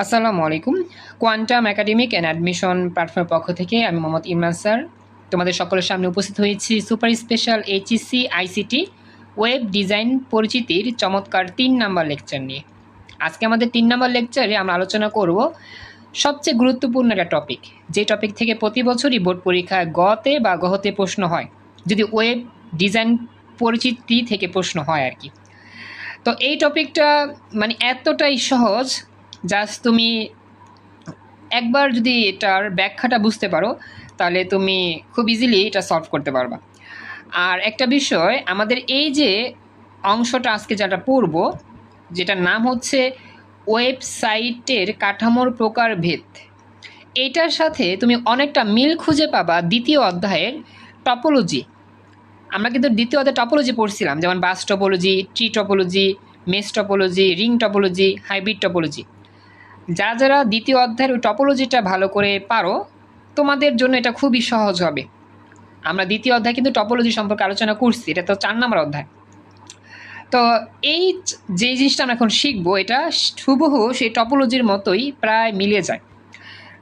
আসসালামু আলাইকুম। Quantum academic and admission প্ল্যাটফর্মের পক্ষ থেকে আমি মোহাম্মদ ইমরান স্যার তোমাদের সকলের সামনে উপস্থিত হয়েছি super special HSC ICT web design পরিচিতির চমৎকার 3 নাম্বার লেকচার নিয়ে। আজকে আমাদের 3 নাম্বার লেকচারে আমরা আলোচনা করব সবচেয়ে গুরুত্বপূর্ণ একটা টপিক, যে টপিক থেকে প্রতি বছরই বোর্ড পরীক্ষায় গতে বা গহতে প্রশ্ন হয়, যদি ওয়েব ডিজাইন পরিচিতি থেকে প্রশ্ন হয় আর কি। তো এই টপিকটা মানে এতটাই সহজ, জাস্ট তুমি একবার যদি এটার ব্যাখ্যাটা বুঝতে পারো তাহলে তুমি খুব ইজিলি এটা সলভ করতে পারবা। আর একটা বিষয়, আমাদের এই যে অংশটা আজকে যেটা পড়ব, যেটার নাম হচ্ছে ওয়েবসাইটের কাঠামোর প্রকারভেদ, এইটার সাথে তুমি অনেকটা মিল খুঁজে পাবা দ্বিতীয় অধ্যায়ের টপোলজি। আমরা কিন্তু দ্বিতীয় অধ্যায়ে টপোলজি পড়ছিলাম, যেমন bus topology, tree topology, mesh topology, ring topology, hybrid topology. যারা যারা দ্বিতীয় অধ্যায়ের ওই টপোলজিটা ভালো করে পারো, তোমাদের জন্য এটা খুবই সহজ হবে। আমরা দ্বিতীয় অধ্যায় কিন্তু টপোলজি সম্পর্কে আলোচনা করছি, এটা তো 4 নম্বর অধ্যায়। তো এই যে জিনিসটা আমরা এখন শিখবো, এটা হুবহু সেই টপোলজির মতোই প্রায় মিলে যায়।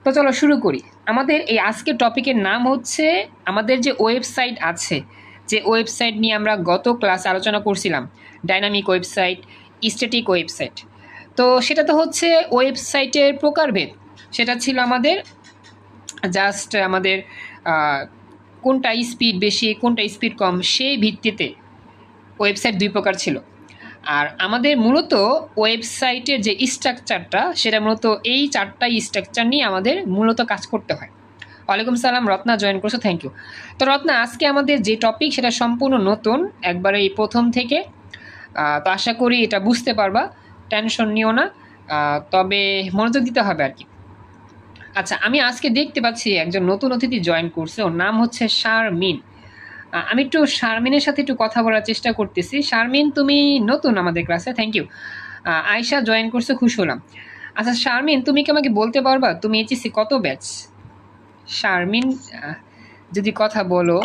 তো চলো শুরু করি। আমাদের এই আজকের টপিকের নাম হচ্ছে, আমাদের যে ওয়েবসাইট আছে, যে ওয়েবসাইট নিয়ে আমরা গত ক্লাসে আলোচনা করছিলাম, ডাইনামিক ওয়েবসাইট, স্ট্যাটিক ওয়েবসাইট। তো সেটা তো হচ্ছে ওয়েবসাইটের প্রকারভেদ। সেটা ছিল আমাদের জাস্ট আমাদের কোনটা স্পিড বেশি কোনটা স্পিড কম সেই ভিত্তিতে ওয়েবসাইট 2 প্রকার ছিল। আর আমাদের মূলত ওয়েবসাইটের যে স্ট্রাকচারটা, সেটা মূলত এই 4টা স্ট্রাকচার নিয়ে আমাদের মূলত কাজ করতে হয়। ওয়ালাইকুম সালাম, রত্না জয়েন করছো, থ্যাংক ইউ। তো রত্না, আজকে আমাদের যে টপিক সেটা সম্পূর্ণ নতুন, একবারে এই প্রথম থেকে। তো আশা করি এটা বুঝতে পারবা, টেনশন নিও না, তবে মনোযোগ দিতে হবে আর কি। আচ্ছা, আমি আজকে দেখতে পাচ্ছি একজন নতুন অতিথি জয়েন করছে, ওর নাম হচ্ছে শারমিন। আমি একটু শারমিনের সাথে একটু কথা বলার চেষ্টা করতেছি। শারমিন, তুমি নতুন আমাদের ক্লাসে, থ্যাংক ইউ। আয়শা জয়েন করছে, খুশি হলাম। আচ্ছা শারমিন, তুমি কি আমাকে বলতে পারবা তুমি এইচএসসি কত ব্যাচ? শারমিন যদি কথা বলো।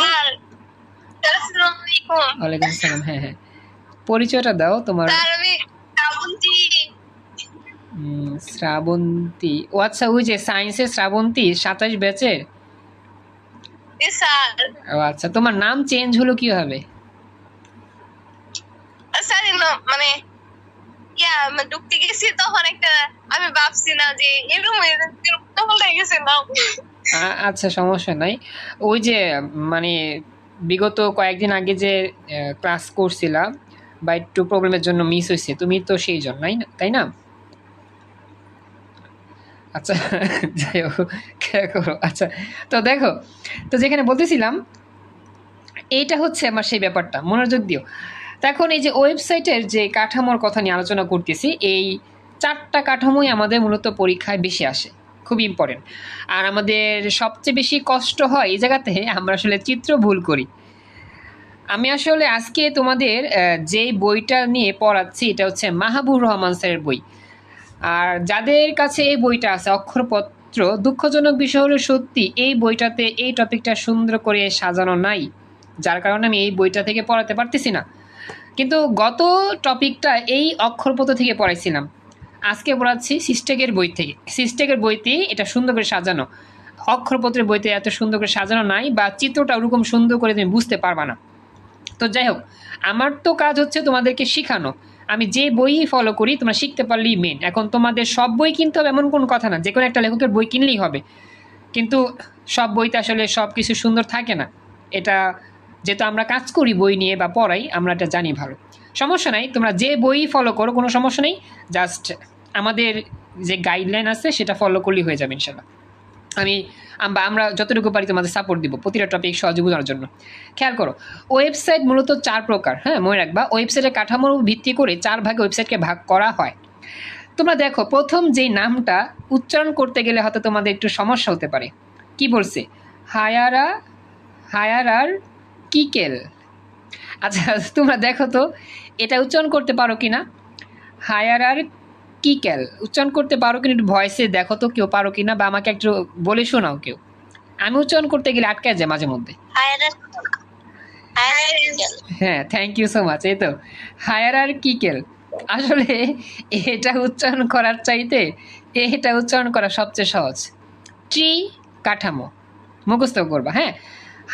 ওয়ালাইকুম সালাম, হ্যাঁ হ্যাঁ, পরিচয়টা দাও তোমার। শ্রাবন্তী, ও আচ্ছা, ওই যে সায়েন্সের শ্রাবন্তী, 27 ব্যাচের। ও আচ্ছা, তোমার নাম চেঞ্জ হলো কিভাবে? মানে ঢুকতে গেছি তখন একটা আমি ভাবছি না যে এরকম হয়ে গেছে না। আচ্ছা, সমস্যা নাই। ওই যে মানে বিগত কয়েকদিন আগে যে ক্লাস করছিলাম বা একটু প্রবলেমের জন্য মিস হয়েছে, তুমি তো সেই জন্য, তাই না? আচ্ছা যাই হোক, খেয়াল করো। আচ্ছা, তো দেখো, তো যেখানে বলতেছিলাম, এইটা হচ্ছে আমার সেই ব্যাপারটা, মনোযোগ দিও। তো এখন এই যে ওয়েবসাইটের যে কাঠামোর কথা নিয়ে আলোচনা করতেছি, এই 4টা কাঠামোই আমাদের মূলত পরীক্ষায় বেশি আসে, খুব ইম্পর্টেন্ট। আর আমাদের সবচেয়ে বেশি কষ্ট হয় এই জায়গাতে, আমরা আসলে চিত্র ভুল করি। আমি আসলে আজকে তোমাদের যেই বইটা নিয়ে পড়াচ্ছি, এটা হচ্ছে মাহাবুর রহমান স্যারের বই। আর যাদের কাছে এই বইটা আছে অক্ষরপত্র, দুঃখজনক বিষয় হলো সত্যি এই বইটাতে এই টপিকটা সুন্দর করে সাজানো নাই, যার কারণে আমি এই বইটা থেকে পড়াতে পারতেছি না। কিন্তু গত টপিকটা এই অক্ষরপত্র থেকে পড়াইছিলাম, আজকে পড়াচ্ছি সিস্টেকের বই থেকে। সিস্টেকের বইতে এটা সুন্দর করে সাজানো, অক্ষরপত্রের বইতে এত সুন্দর করে সাজানো নাই, বা চিত্রটা ওরকম সুন্দর করে তুমি বুঝতে পারবা না। তো যাই হোক, আমার তো কাজ হচ্ছে তোমাদেরকে শেখানো। আমি যে বই ফলো করি তোমরা শিখতে পারলেই মেন। এখন তোমাদের সব বই কিনতে হবে এমন কোনো কথা না, যে কোনো একটা লেখকের বই কিনলেই হবে, কিন্তু সব বইতে আসলে সব কিছু সুন্দর থাকে না। এটা যেহেতু আমরা কাজ করি বই নিয়ে বা পড়াই, আমরা এটা জানি ভালো। সমস্যা নাই, তোমরা যে বই ফলো করো কোনো সমস্যা নেই, জাস্ট আমাদের যে গাইডলাইন আছে সেটা ফলো করলেই হয়ে যাবে ইনশাল্লাহ। আমরা যতটুকু পারি তোমাদের সাপোর্ট দিব প্রতিটা টপিক সহজে বোঝানোর জন্য। খেয়াল করো, ওয়েবসাইট মূলত 4 প্রকার, হ্যাঁ মনে রাখবা। ওয়েবসাইটের কাঠামোর ভিত্তি করে 4 ভাগে ওয়েবসাইটকে ভাগ করা হয়। তোমরা দেখো, প্রথম যেই নামটা উচ্চারণ করতে গেলে হয়তো তোমাদের একটু সমস্যা হতে পারে। কি বলছে? হায়ারার কিকেল। আচ্ছা তোমরা দেখো তো এটা উচ্চারণ করতে পারো কিনা। হায়ারার কিকেল উচ্চারণ করতে পারো কিনা, একটু ভয়েসে দেখো তো কেউ পারো কিনা, বা আমাকে একটু বলে শোনাও কেউ। আমি উচ্চারণ করতে গেলে আটকে যায় মাঝে মধ্যে। হ্যাঁ, থ্যাংক ইউ সো মাচ। এই তো হায়ারার কিকেল। আসলে এটা উচ্চারণ করার চাইতে এটা উচ্চারণ করা সবচেয়ে সহজ। ট্রি কাঠামো মুখস্থ করবা, হ্যাঁ।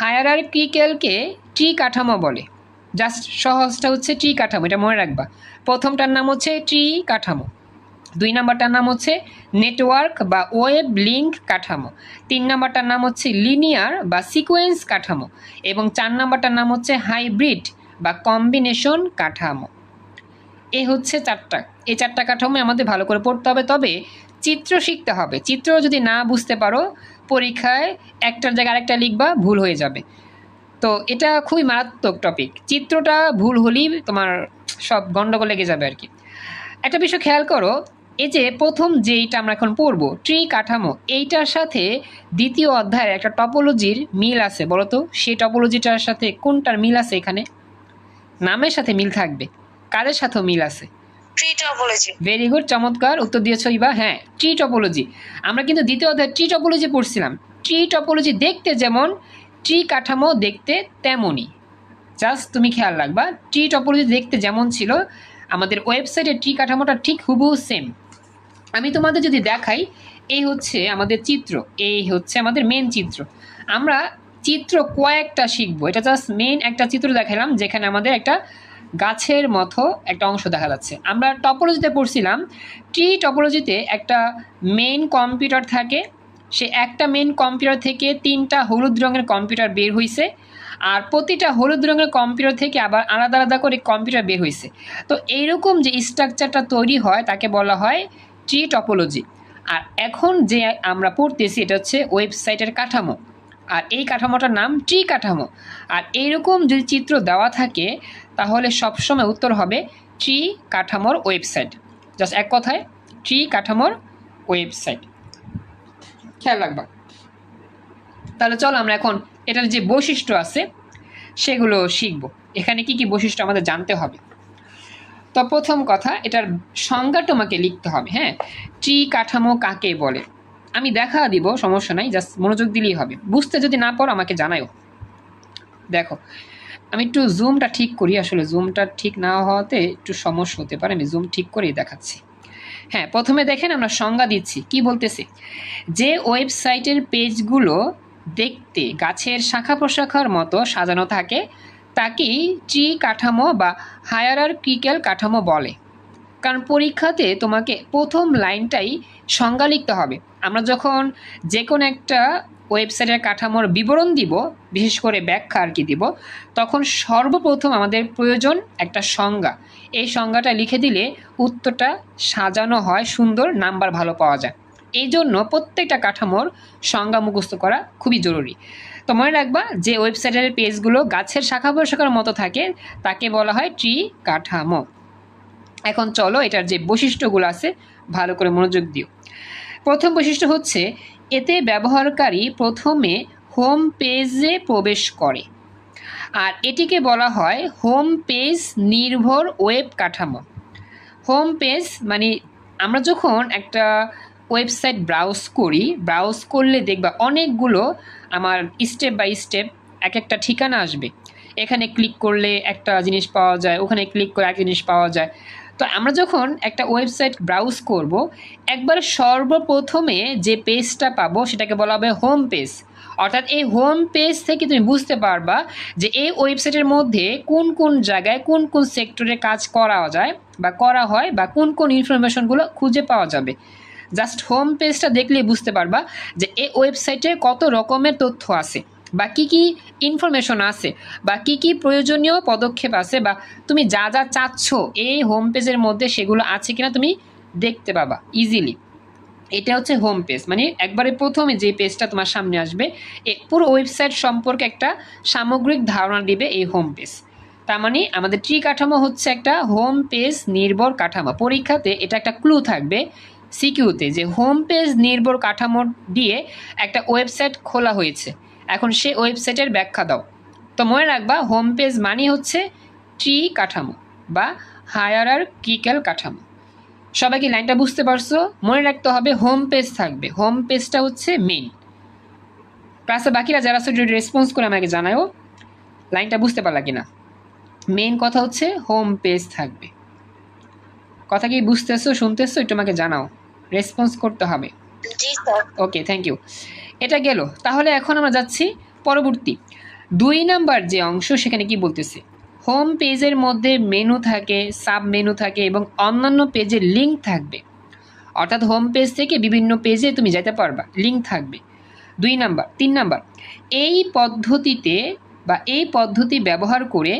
হায়ারার্কিক্যালকে ট্রি কাঠামো বলে। জাস্ট সহজটা হচ্ছে ট্রি কাঠামো, এটা মনে রাখবা। প্রথমটার নাম হচ্ছে ট্রি কাঠামো, 2 নাম্বারটার নাম হচ্ছে নেটওয়ার্ক বা ওয়েব লিঙ্ক কাঠামো, 3 নাম্বারটার নাম হচ্ছে লিনিয়ার বা সিকোয়েন্স কাঠামো, এবং 4 নাম্বারটার নাম হচ্ছে হাইব্রিড বা কম্বিনেশন কাঠামো। এই হচ্ছে 4টা। এই 4টা কাঠামো আমাদের ভালো করে পড়তে হবে। তবে চিত্র শিখতে হবে। চিত্র যদি না বুঝতে পারো, পরীক্ষায় একটার জায়গায় আরেকটা লিখবা, ভুল হয়ে যাবে। তো এটা খুবই মারাত্মক টপিক। চিত্রটা ভুল হলেই তোমার সব গন্ডগোল লেগে যাবে আর কি। একটা বিষয় খেয়াল করো, এই যে প্রথম যেইটা আমরা এখন পড়বো ট্রি কাঠামো, এইটার সাথে দ্বিতীয় অধ্যায়ের একটা টপোলজির মিল আছে। বলো তো সেই টপোলজিটার সাথে কোনটার মিল আছে? এখানে নামের সাথে মিল থাকবে, কাদের সাথেও মিল আছে? Tree topology. ভেরি গুড, চমৎকার উত্তর দিয়েছো ইবা। হ্যাঁ, ট্রি টপোলজি। আমরা কিন্তু দ্বিতীয় অধ্যায়ে ট্রি টপোলজি পড়ছিলাম। ট্রি টপোলজি দেখতে যেমন, ট্রি কাঠামো দেখতে তেমনই। জাস্ট তুমি খেয়াল রাখবা, ট্রি টপোলজি দেখতে যেমন ছিল, আমাদের ওয়েবসাইটের ট্রি কাঠামোটা ঠিক হুবহু সেম। আমি তোমাদের যদি দেখাই, এই হচ্ছে আমাদের চিত্র, এই হচ্ছে আমাদের মেন চিত্র। আমরা চিত্র কয়েকটা শিখবো, এটা জাস্ট মেন একটা চিত্র দেখালাম যেখানে আমাদের একটা গাছের মতো একটা অংশ দেখা যাচ্ছে। আমরা টপোলজিতে পড়ছিলাম, ট্রি টপোলজিতে একটা মেইন কম্পিউটার থাকে, সে একটা মেইন কম্পিউটার থেকে 3টা হলুদ রঙের কম্পিউটার বের হয়েছে, আর প্রতিটা হলুদ রঙের কম্পিউটার থেকে আবার আলাদা আলাদা করে কম্পিউটার বের হয়েছে। তো এইরকম যে স্ট্রাকচারটা তৈরি হয় তাকে বলা হয় ট্রি টপোলজি। আর এখন যে আমরা পড়তেছি এটা হচ্ছে ওয়েবসাইটের কাঠামো, আর এই কাঠামোটার নাম ট্রি কাঠামো। আর এইরকম যদি চিত্র দেওয়া থাকে তাহলে সবসময় উত্তর হবে ট্রি কাঠামোর ওয়েবসাইট। জাস্ট এক কথায় ট্রি কাঠামোর ওয়েবসাইট, খেয়াল রাখবা। তাহলে চলো আমরা এখন এটার যে বৈশিষ্ট্য আছে সেগুলো শিখব। এখানে কি কি বৈশিষ্ট্য আমাদের জানতে হবে। তো প্রথম কথা, এটার সংজ্ঞা তোমাকে লিখতে হবে। হ্যাঁ, ট্রি কাঠামো কাকে বলে আমি দেখা দিব, সমস্যা নাই, জাস্ট মনোযোগ দিলেই হবে। বুঝতে যদি না পারো আমাকে জানাও। দেখো, আমি একটু জুমটা ঠিক করি, আসলে জুমটা ঠিক না হওয়াতে একটু সমস্যা হতে পারে, আমি জুম ঠিক করেই দেখাচ্ছি। হ্যাঁ, প্রথমে দেখেন আমরা সংজ্ঞা দিচ্ছি, কি বলতেছে, যে ওয়েবসাইটের পেজগুলো দেখতে গাছের শাখা প্রশাখার মতো সাজানো থাকে তাকেই ট্রি কাঠামো বা হায়ারার্কিক্যাল কাঠামো বলে। কারণ পরীক্ষাতে তোমাকে প্রথম লাইনটাই সংজ্ঞা লিখতে হবে। আমরা যখন যে কোনো একটা ওয়েবসাইটের কাঠামোর বিবরণ দিব, বিশেষ করে ব্যাখ্যা আর কি দিব, তখন সর্বপ্রথম আমাদের প্রয়োজন একটা সংজ্ঞা। এই সংজ্ঞাটা লিখে দিলে উত্তরটা সাজানো হয় সুন্দর, নাম্বার ভালো পাওয়া যায়। এই জন্য প্রত্যেকটা কাঠামোর সংজ্ঞা মুখস্থ করা খুবই জরুরি। তো মনে রাখবা, যে ওয়েবসাইটের পেজগুলো গাছের শাখা প্রশাখার মতো থাকে তাকে বলা হয় ট্রি কাঠামো। এখন চলো এটার যে বৈশিষ্ট্যগুলো আছে ভালো করে মনোযোগ দিও। প্রথম বৈশিষ্ট্য হচ্ছে, এতে ব্যবহারকারী প্রথমে হোম পেজে প্রবেশ করে, আর এটিকে বলা হয় হোম পেজ নির্ভর ওয়েব কাঠামো। হোম পেজ মানে আমরা যখন একটা ওয়েবসাইট ব্রাউজ করলে দেখবা অনেকগুলো আমার স্টেপ বাই স্টেপ এক একটা ঠিকানা আসবে। এখানে ক্লিক করলে একটা জিনিস পাওয়া যায়, ওখানে ক্লিক করে এক জিনিস পাওয়া যায়। তো আমরা যখন একটা ওয়েবসাইট ব্রাউজ করব, একবার সর্বপ্রথমে যে পেজটা পাবো সেটাকে বলা হবে হোম পেজ। অর্থাৎ এই হোম পেজ থেকে তুমি বুঝতে পারবা যে এই ওয়েবসাইটের মধ্যে কোন কোন জায়গায় কোন কোন সেক্টরে কাজ করা যায় বা করা হয়, বা কোন কোন ইনফরমেশনগুলো খুঁজে পাওয়া যাবে। জাস্ট হোম পেজটা দেখলেই বুঝতে পারবা যে এই ওয়েবসাইটে কত রকমের তথ্য আছে, বা কী কী ইনফরমেশন আছে, বা কী কী প্রয়োজনীয় পদক্ষেপ আছে, বা তুমি যা যা চাচ্ছ এই হোম পেজের মধ্যে সেগুলো আছে কিনা তুমি দেখতে পাবা ইজিলি। এটা হচ্ছে হোম পেজ, মানে একবারে প্রথমে যে পেজটা তোমার সামনে আসবে পুরো ওয়েবসাইট সম্পর্কে একটা সামগ্রিক ধারণা দিবে এই হোম পেজ। তার মানে আমাদের ট্রি কাঠামো হচ্ছে একটা হোম পেজ নির্ভর কাঠামো। পরীক্ষাতে এটা একটা ক্লু থাকবে সিকিউতে, যে হোম পেজ নির্ভর কাঠামো দিয়ে একটা ওয়েবসাইট খোলা হয়েছে, এখন সে ওয়েবসাইটের ব্যাখ্যা দাও। তো মনে রাখবা, হোম পেজ মানে হচ্ছে ট্রি কাঠামো বা হায়ারার্কিক্যাল কাঠামো। সবাই কি লাইনটা বুঝতে পারছো? মনে রাখতে হবে হোম পেজ থাকবে, হোম পেজটা হচ্ছে মেইন। ক্লাসে বাকিরা যারা রেসপন্স করে আমাকে জানাও লাইনটা বুঝতে পারলা কিনা। মেইন কথা হচ্ছে হোম পেজ থাকবে। কথা কি বুঝতেছো, শুনতেছো? একটু আমাকে জানাও, রেসপন্স করতে হবে। জি স্যার। Okay, thank you. এটা গেল। তাহলে এখন আমরা যাচ্ছি পরবর্তী 2 নাম্বার যে অংশ, সেখানে কি বলতেছে, হোম পেজের মধ্যে মেনু থাকে, সাব মেনু থাকে এবং অন্যান্য পেজের লিঙ্ক থাকবে। অর্থাৎ হোম পেজ থেকে বিভিন্ন পেজে তুমি যেতে পারবা, লিঙ্ক থাকবে। 2 নাম্বার। 3 নাম্বার, এই পদ্ধতিতে বা এই পদ্ধতি ব্যবহার করে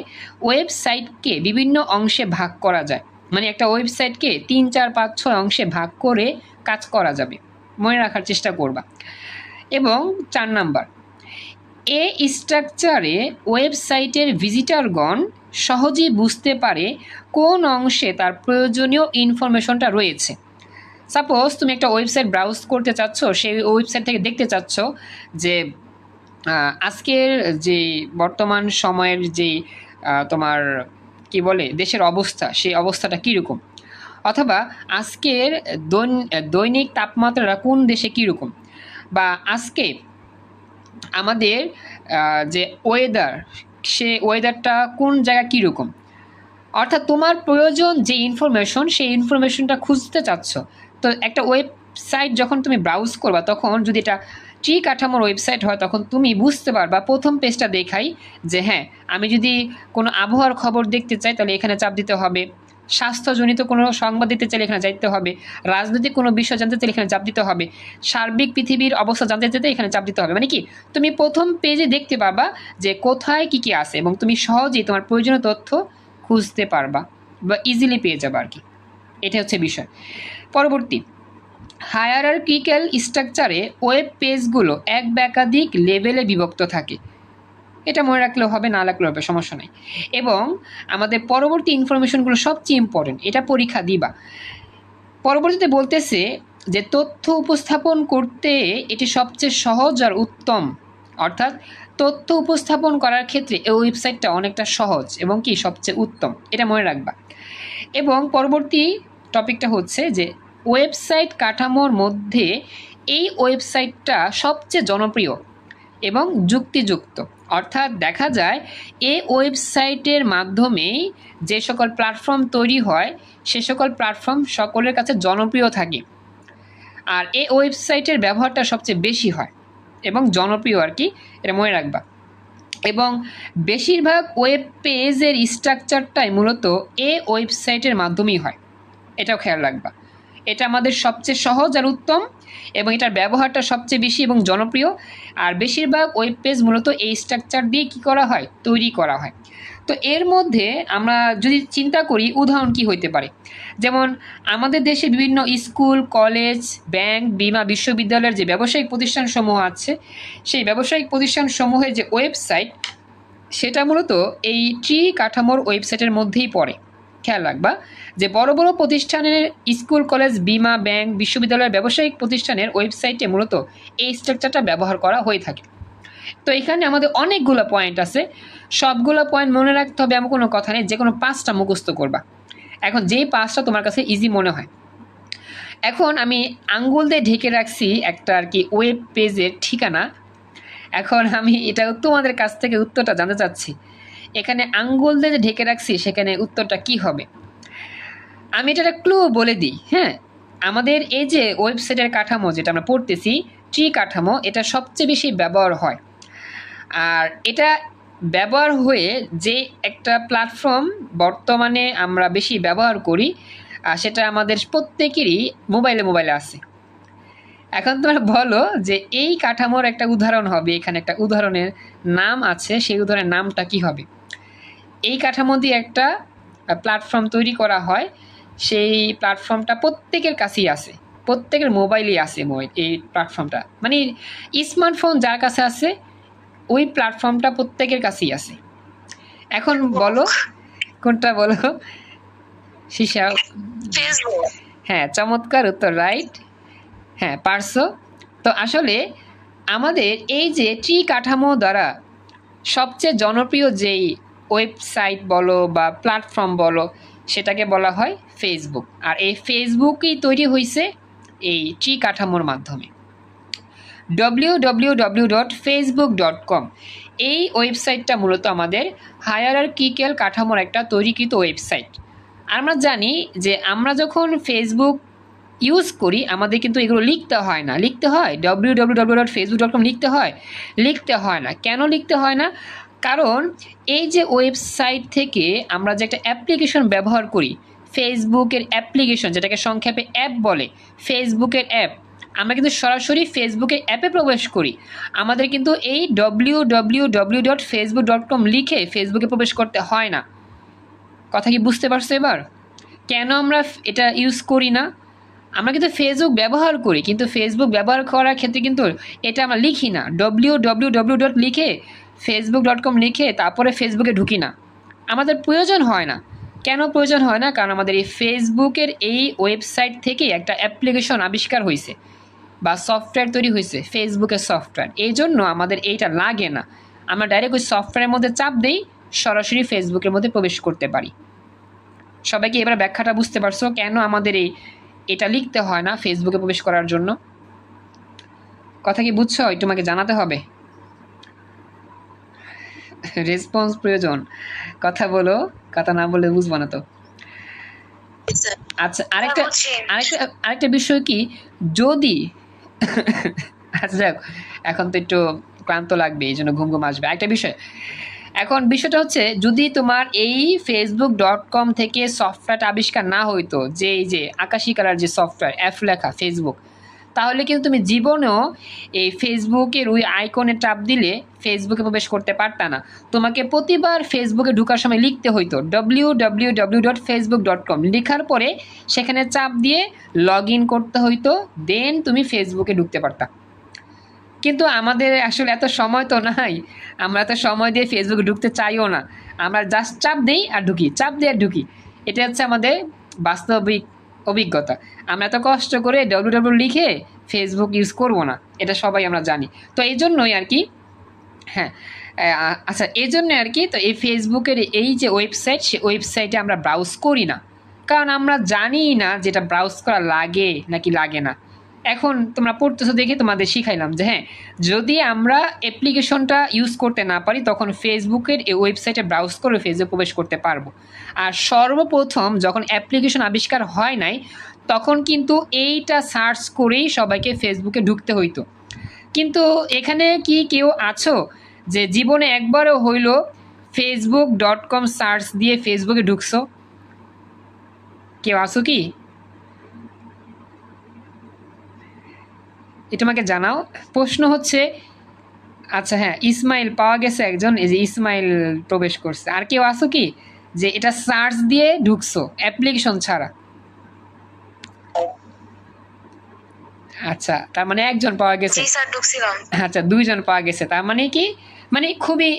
ওয়েবসাইটকে বিভিন্ন অংশে ভাগ করা যায়। মানে একটা ওয়েবসাইটকে 3, 4, 5, 6 অংশে ভাগ করে কাজ করা যাবে, মনে রাখার চেষ্টা করবা। এবং 4 নাম্বার, এই স্ট্রাকচারে ওয়েবসাইটের ভিজিটরগণ সহজেই বুঝতে পারে কোন অংশে তার প্রয়োজনীয় ইনফরমেশনটা রয়েছে। সাপোজ তুমি একটা ওয়েবসাইট ব্রাউজ করতে চাচ্ছ, সেই ওয়েবসাইট থেকে দেখতে চাচ্ছ যে আজকের যে বর্তমান সময়ের যে তোমার কি বলে দেশের অবস্থা, সেই অবস্থাটা কীরকম, অথবা আজকের দৈনিক তাপমাত্রাটা কোন দেশে কীরকম, বা আজকে আমাদের যে ওয়েদার, সে ওয়েদারটা কোন জায়গায় কীরকম। অর্থাৎ তোমার প্রয়োজন যে ইনফরমেশন, সেই ইনফরমেশনটা খুঁজতে চাচ্ছ। তো একটা ওয়েবসাইট যখন তুমি ব্রাউজ করবা, তখন যদি এটা ট্রি কাঠামোর ওয়েবসাইট হয়, তখন তুমি বুঝতে পারবা প্রথম পেজটা দেখাই যে হ্যাঁ, আমি যদি কোনো আবহাওয়ার খবর দেখতে চাই তাহলে এখানে চাপ দিতে হবে, স্বাস্থ্যজনিত কোনো সংবাদ দিতে চাইলে এখানে যাইতে হবে, রাজনৈতিক কোনো বিষয় জানতে চাইলে এখানে চাপ দিতে হবে, সার্বিক পৃথিবীর অবস্থা জানতে চাইতে এখানে চাপ দিতে হবে। মানে কি, তুমি প্রথম পেজে দেখতে পাবা যে কোথায় কী কী আছে এবং তুমি সহজেই তোমার প্রয়োজনীয় তথ্য খুঁজতে পারবা বা ইজিলি পেয়ে যাবা আর কি। এটা হচ্ছে বিষয়। পরবর্তী, হায়ারার্কিক্যাল স্ট্রাকচারে ওয়েব পেজগুলো এক বা একাধিক লেভেলে বিভক্ত থাকে। এটা মনে রাখলেও হবে, না রাখলেও হবে, সমস্যা নাই। এবং আমাদের পরবর্তী ইনফরমেশনগুলো সবচেয়ে ইম্পর্টেন্ট, এটা পরীক্ষা দিবা। পরবর্তীতে বলতেছে যে তথ্য উপস্থাপন করতে এটি সবচেয়ে সহজ আর উত্তম। অর্থাৎ তথ্য উপস্থাপন করার ক্ষেত্রে এই ওয়েবসাইটটা অনেকটা সহজ এবং কি সবচেয়ে উত্তম, এটা মনে রাখবা। এবং পরবর্তী টপিকটা হচ্ছে যে ওয়েবসাইট কাঠামোর মধ্যে এই ওয়েবসাইটটা সবচেয়ে জনপ্রিয় এবং যুক্তিযুক্ত। অর্থাৎ দেখা যায় এই ওয়েবসাইটের মাধ্যমেই যে সকল প্ল্যাটফর্ম তৈরি হয়, সে সকল প্ল্যাটফর্ম সকলের কাছে জনপ্রিয় থাকে, আর এই ওয়েবসাইটের ব্যবহারটা সবচেয়ে বেশি হয় এবং জনপ্রিয় আর কি, এটা মনে রাখবা। এবং বেশিরভাগ ওয়েব পেজের স্ট্রাকচারটাই মূলত এই ওয়েবসাইটের মাধ্যমেই হয়, এটাও খেয়াল রাখবা। এটা আমাদের সবচেয়ে সহজ আর উত্তম এবং এটার ব্যবহারটা সবচেয়ে বেশি এবং জনপ্রিয়। আর বেশিরভাগ ওয়েব পেজ মূলত এই স্ট্রাকচার দিয়ে কী করা হয়, তৈরি করা হয়। তো এর মধ্যে আমরা যদি চিন্তা করি উদাহরণ কি হইতে পারে, যেমন আমাদের দেশে বিভিন্ন স্কুল, কলেজ, ব্যাংক, বিমা, বিশ্ববিদ্যালয়ের যে ব্যবসায়িক প্রতিষ্ঠানসমূহ আছে, সেই ব্যবসায়িক প্রতিষ্ঠানসমূহের যে ওয়েবসাইট, সেটা মূলত এই ট্রি কাঠামোর ওয়েবসাইটের মধ্যেই পড়ে। খেয়াল রাখবা যে বড় বড় প্রতিষ্ঠানের স্কুল, কলেজ, বিমা, ব্যাংক, বিশ্ববিদ্যালয়ের ব্যবসায়িক প্রতিষ্ঠানের ওয়েবসাইটে মূলত এই স্ট্রাকচারটা ব্যবহার করা হয়ে থাকে। তো এখানে আমাদের অনেকগুলো পয়েন্ট আছে, সবগুলো পয়েন্ট মনে রাখতে হবে এমন কোনো কথা নেই, যে কোনো 5টা মুখস্থ করবা। এখন যেই 5টা তোমার কাছে ইজি মনে হয়। এখন আমি আঙ্গুল দিয়ে ঢেকে রাখছি একটা আর কি ওয়েব পেজের ঠিকানা। এখন আমি এটা তোমাদের কাছ থেকে উত্তরটা জানতে চাচ্ছি। এখানে আঙ্গুল দিয়ে ঢেকে রাখছি, সেখানে উত্তরটা কি হবে? আমি এটা একটা ক্লু বলে দিই। হ্যাঁ, আমাদের এই যে ওয়েবসাইটের কাঠামো যেটা আমরা পড়তেছি, ট্রি কাঠামো, এটা সবচেয়ে বেশি ব্যবহার হয়। আর এটা ব্যবহার হয়ে যে একটা প্ল্যাটফর্ম বর্তমানে আমরা বেশি ব্যবহার করি, সেটা আমাদের প্রত্যেকেরই মোবাইলে আছে। এখন তোমরা বলো যে এই কাঠামোর একটা উদাহরণ হবে, এখানে একটা উদাহরণের নাম আছে, সেই উদাহরণের নামটা কি হবে? এই কাঠামো দিয়ে একটা প্ল্যাটফর্ম তৈরি করা হয়, সেই প্ল্যাটফর্মটা প্রত্যেকের কাছেই আছে, প্রত্যেকের মোবাইলেই আছে এই প্ল্যাটফর্মটা। মানে স্মার্টফোন যার কাছে আছে, ওই প্ল্যাটফর্মটা প্রত্যেকের কাছেই আছে। এখন বলো কোনটা, বলো শিশা? হ্যাঁ, চমৎকার উত্তর, রাইট। হ্যাঁ, পারছো। তো আসলে আমাদের এই যে ট্রি কাঠামো দ্বারা সবচেয়ে জনপ্রিয় যেই ওয়েবসাইট বলো বা প্ল্যাটফর্ম বলো, সেটাকে বলা হয় ফেসবুক। আর এই ফেসবুকই তৈরি হয়েছে এই ট্রি কাঠামোর মাধ্যমে। www.facebook.com এই ওয়েবসাইটটা মূলত আমাদের হায়ারার্কিক্যাল কাঠামোর একটা তৈরিকৃত ওয়েবসাইট। আমরা জানি যে আমরা যখন ফেসবুক ইউজ করি আমাদের কিন্তু এগুলো লিখতে হয় না, লিখতে হয় www.facebook.com লিখতে হয় না। কেন লিখতে হয় না? কারণ এই যে ওয়েবসাইট থেকে আমরা যে একটা অ্যাপ্লিকেশন ব্যবহার করি, ফেসবুকের অ্যাপ্লিকেশন, যেটাকে সংক্ষেপে অ্যাপ বলে, ফেসবুকের অ্যাপ, আমরা কিন্তু সরাসরি ফেসবুকের অ্যাপে প্রবেশ করি। আমাদের কিন্তু এই www.facebook.com লিখে ফেসবুকে প্রবেশ করতে হয় না। কথা কি বুঝতে পারছো এবার? কেন আমরা এটা ইউজ করি না? আমরা কিন্তু ফেসবুক ব্যবহার করি, কিন্তু ফেসবুক ব্যবহার করার ক্ষেত্রে কিন্তু এটা আমরা লিখি না, www. লিখে facebook.com লিখে তারপরে ফেসবুকে ঢুকি না। আমাদের প্রয়োজন হয় না। কেন প্রয়োজন হয় না? কারণ আমাদের এই ফেসবুকের এই ওয়েবসাইট থেকে একটা অ্যাপ্লিকেশন আবিষ্কার হয়েছে বা সফটওয়্যার তৈরি হয়েছে, ফেসবুকের সফটওয়্যার। এই জন্য আমাদের এইটা লাগে না। আমরা ডাইরেক্ট ওই সফটওয়্যারের মধ্যে চাপ দিই, সরাসরি ফেসবুকের মধ্যে প্রবেশ করতে পারি। সবাইকে এবার ব্যাখ্যাটা বুঝতে পারছো কেন আমাদের এটা লিখতে হয় না ফেসবুকে প্রবেশ করার জন্য? কথা কি বুঝছো? একটু আমাকে জানাতে হবে। রেসপন্স প্রয়োজন, কথা বলো, কথা না বলে বুঝবো না তো। আচ্ছা, আরেকটা বিষয় কি, যদি আচ্ছা যাক, এখন তো একটু ক্লান্ত লাগবে, এই জন্য ঘুম আসবে। আরেকটা বিষয়, এখন বিষয়টা হচ্ছে, যদি তোমার এই facebook.com থেকে সফটওয়্যারটা আবিষ্কার না হইতো, যে এই যে আকাশি কালার যে সফটওয়্যার অ্যাপ লেখা ফেসবুক, তাহলে কিন্তু তুমি জীবনেও এই ফেসবুকের ওই আইকনে চাপ দিলে ফেসবুকে প্রবেশ করতে পারতা না। তোমাকে প্রতিবার ফেসবুকে ঢোকার সময় লিখতে হইতো www.facebook.com, লেখার পরে সেখানে চাপ দিয়ে লগ ইন করতে হইতো, দেন তুমি ফেসবুকে ঢুকতে পারতা। কিন্তু আমাদের আসলে এত সময় তো নাই, আমরা এত সময় দিয়ে ফেসবুকে ঢুকতে চাইও না। আমরা জাস্ট চাপ দিই আর ঢুকি, চাপ দিই আর ঢুকি। এটা হচ্ছে আমাদের বাস্তবিক অভিজ্ঞতা। আমরা এত কষ্ট করে www লিখে ফেসবুক ইউজ করব না, এটা সবাই আমরা জানি। তো এই জন্যই আর কি, হ্যাঁ আচ্ছা, এই জন্য আর কি, তো এই ফেসবুকের এই যে ওয়েবসাইট, সে ওয়েবসাইটে আমরা ব্রাউজ করি না, কারণ আমরা জানি না যেটা ব্রাউজ করা লাগে নাকি লাগে না। এখন তোমরা পড়তেছো দেখে তোমাদের শিখাইলাম যে হ্যাঁ, যদি আমরা অ্যাপ্লিকেশনটা ইউজ করতে না পারি তখন ফেসবুকের এই ওয়েবসাইটে ব্রাউজ করে ফেসবুকে প্রবেশ করতে পারবো। আর সর্বপ্রথম যখন অ্যাপ্লিকেশন আবিষ্কার হয় নাই, তখন কিন্তু এইটা সার্চ করেই সবাইকে ফেসবুকে ঢুকতে হইতো। কিন্তু এখানে কি কেউ আছো যে জীবনে একবারও হইল facebook.com সার্চ দিয়ে ফেসবুকে ঢুকছো? কেউ আছো কি? এটা আমাকে জানাও। প্রশ্ন হচ্ছে, আচ্ছা হ্যাঁ, ইসমাইল পাওয়া গেছে একজন, এই যে ইসমাইল প্রবেশ করছে। আর কেউ আছো কি যে এটা সার্চ দিয়ে ঢুকছো অ্যাপ্লিকেশন ছাড়া? আচ্ছা, তার মানে একজন পাওয়া গেছে। আচ্ছা, দুইজন পাওয়া গেছে, তার মানে কি, মানে খুবই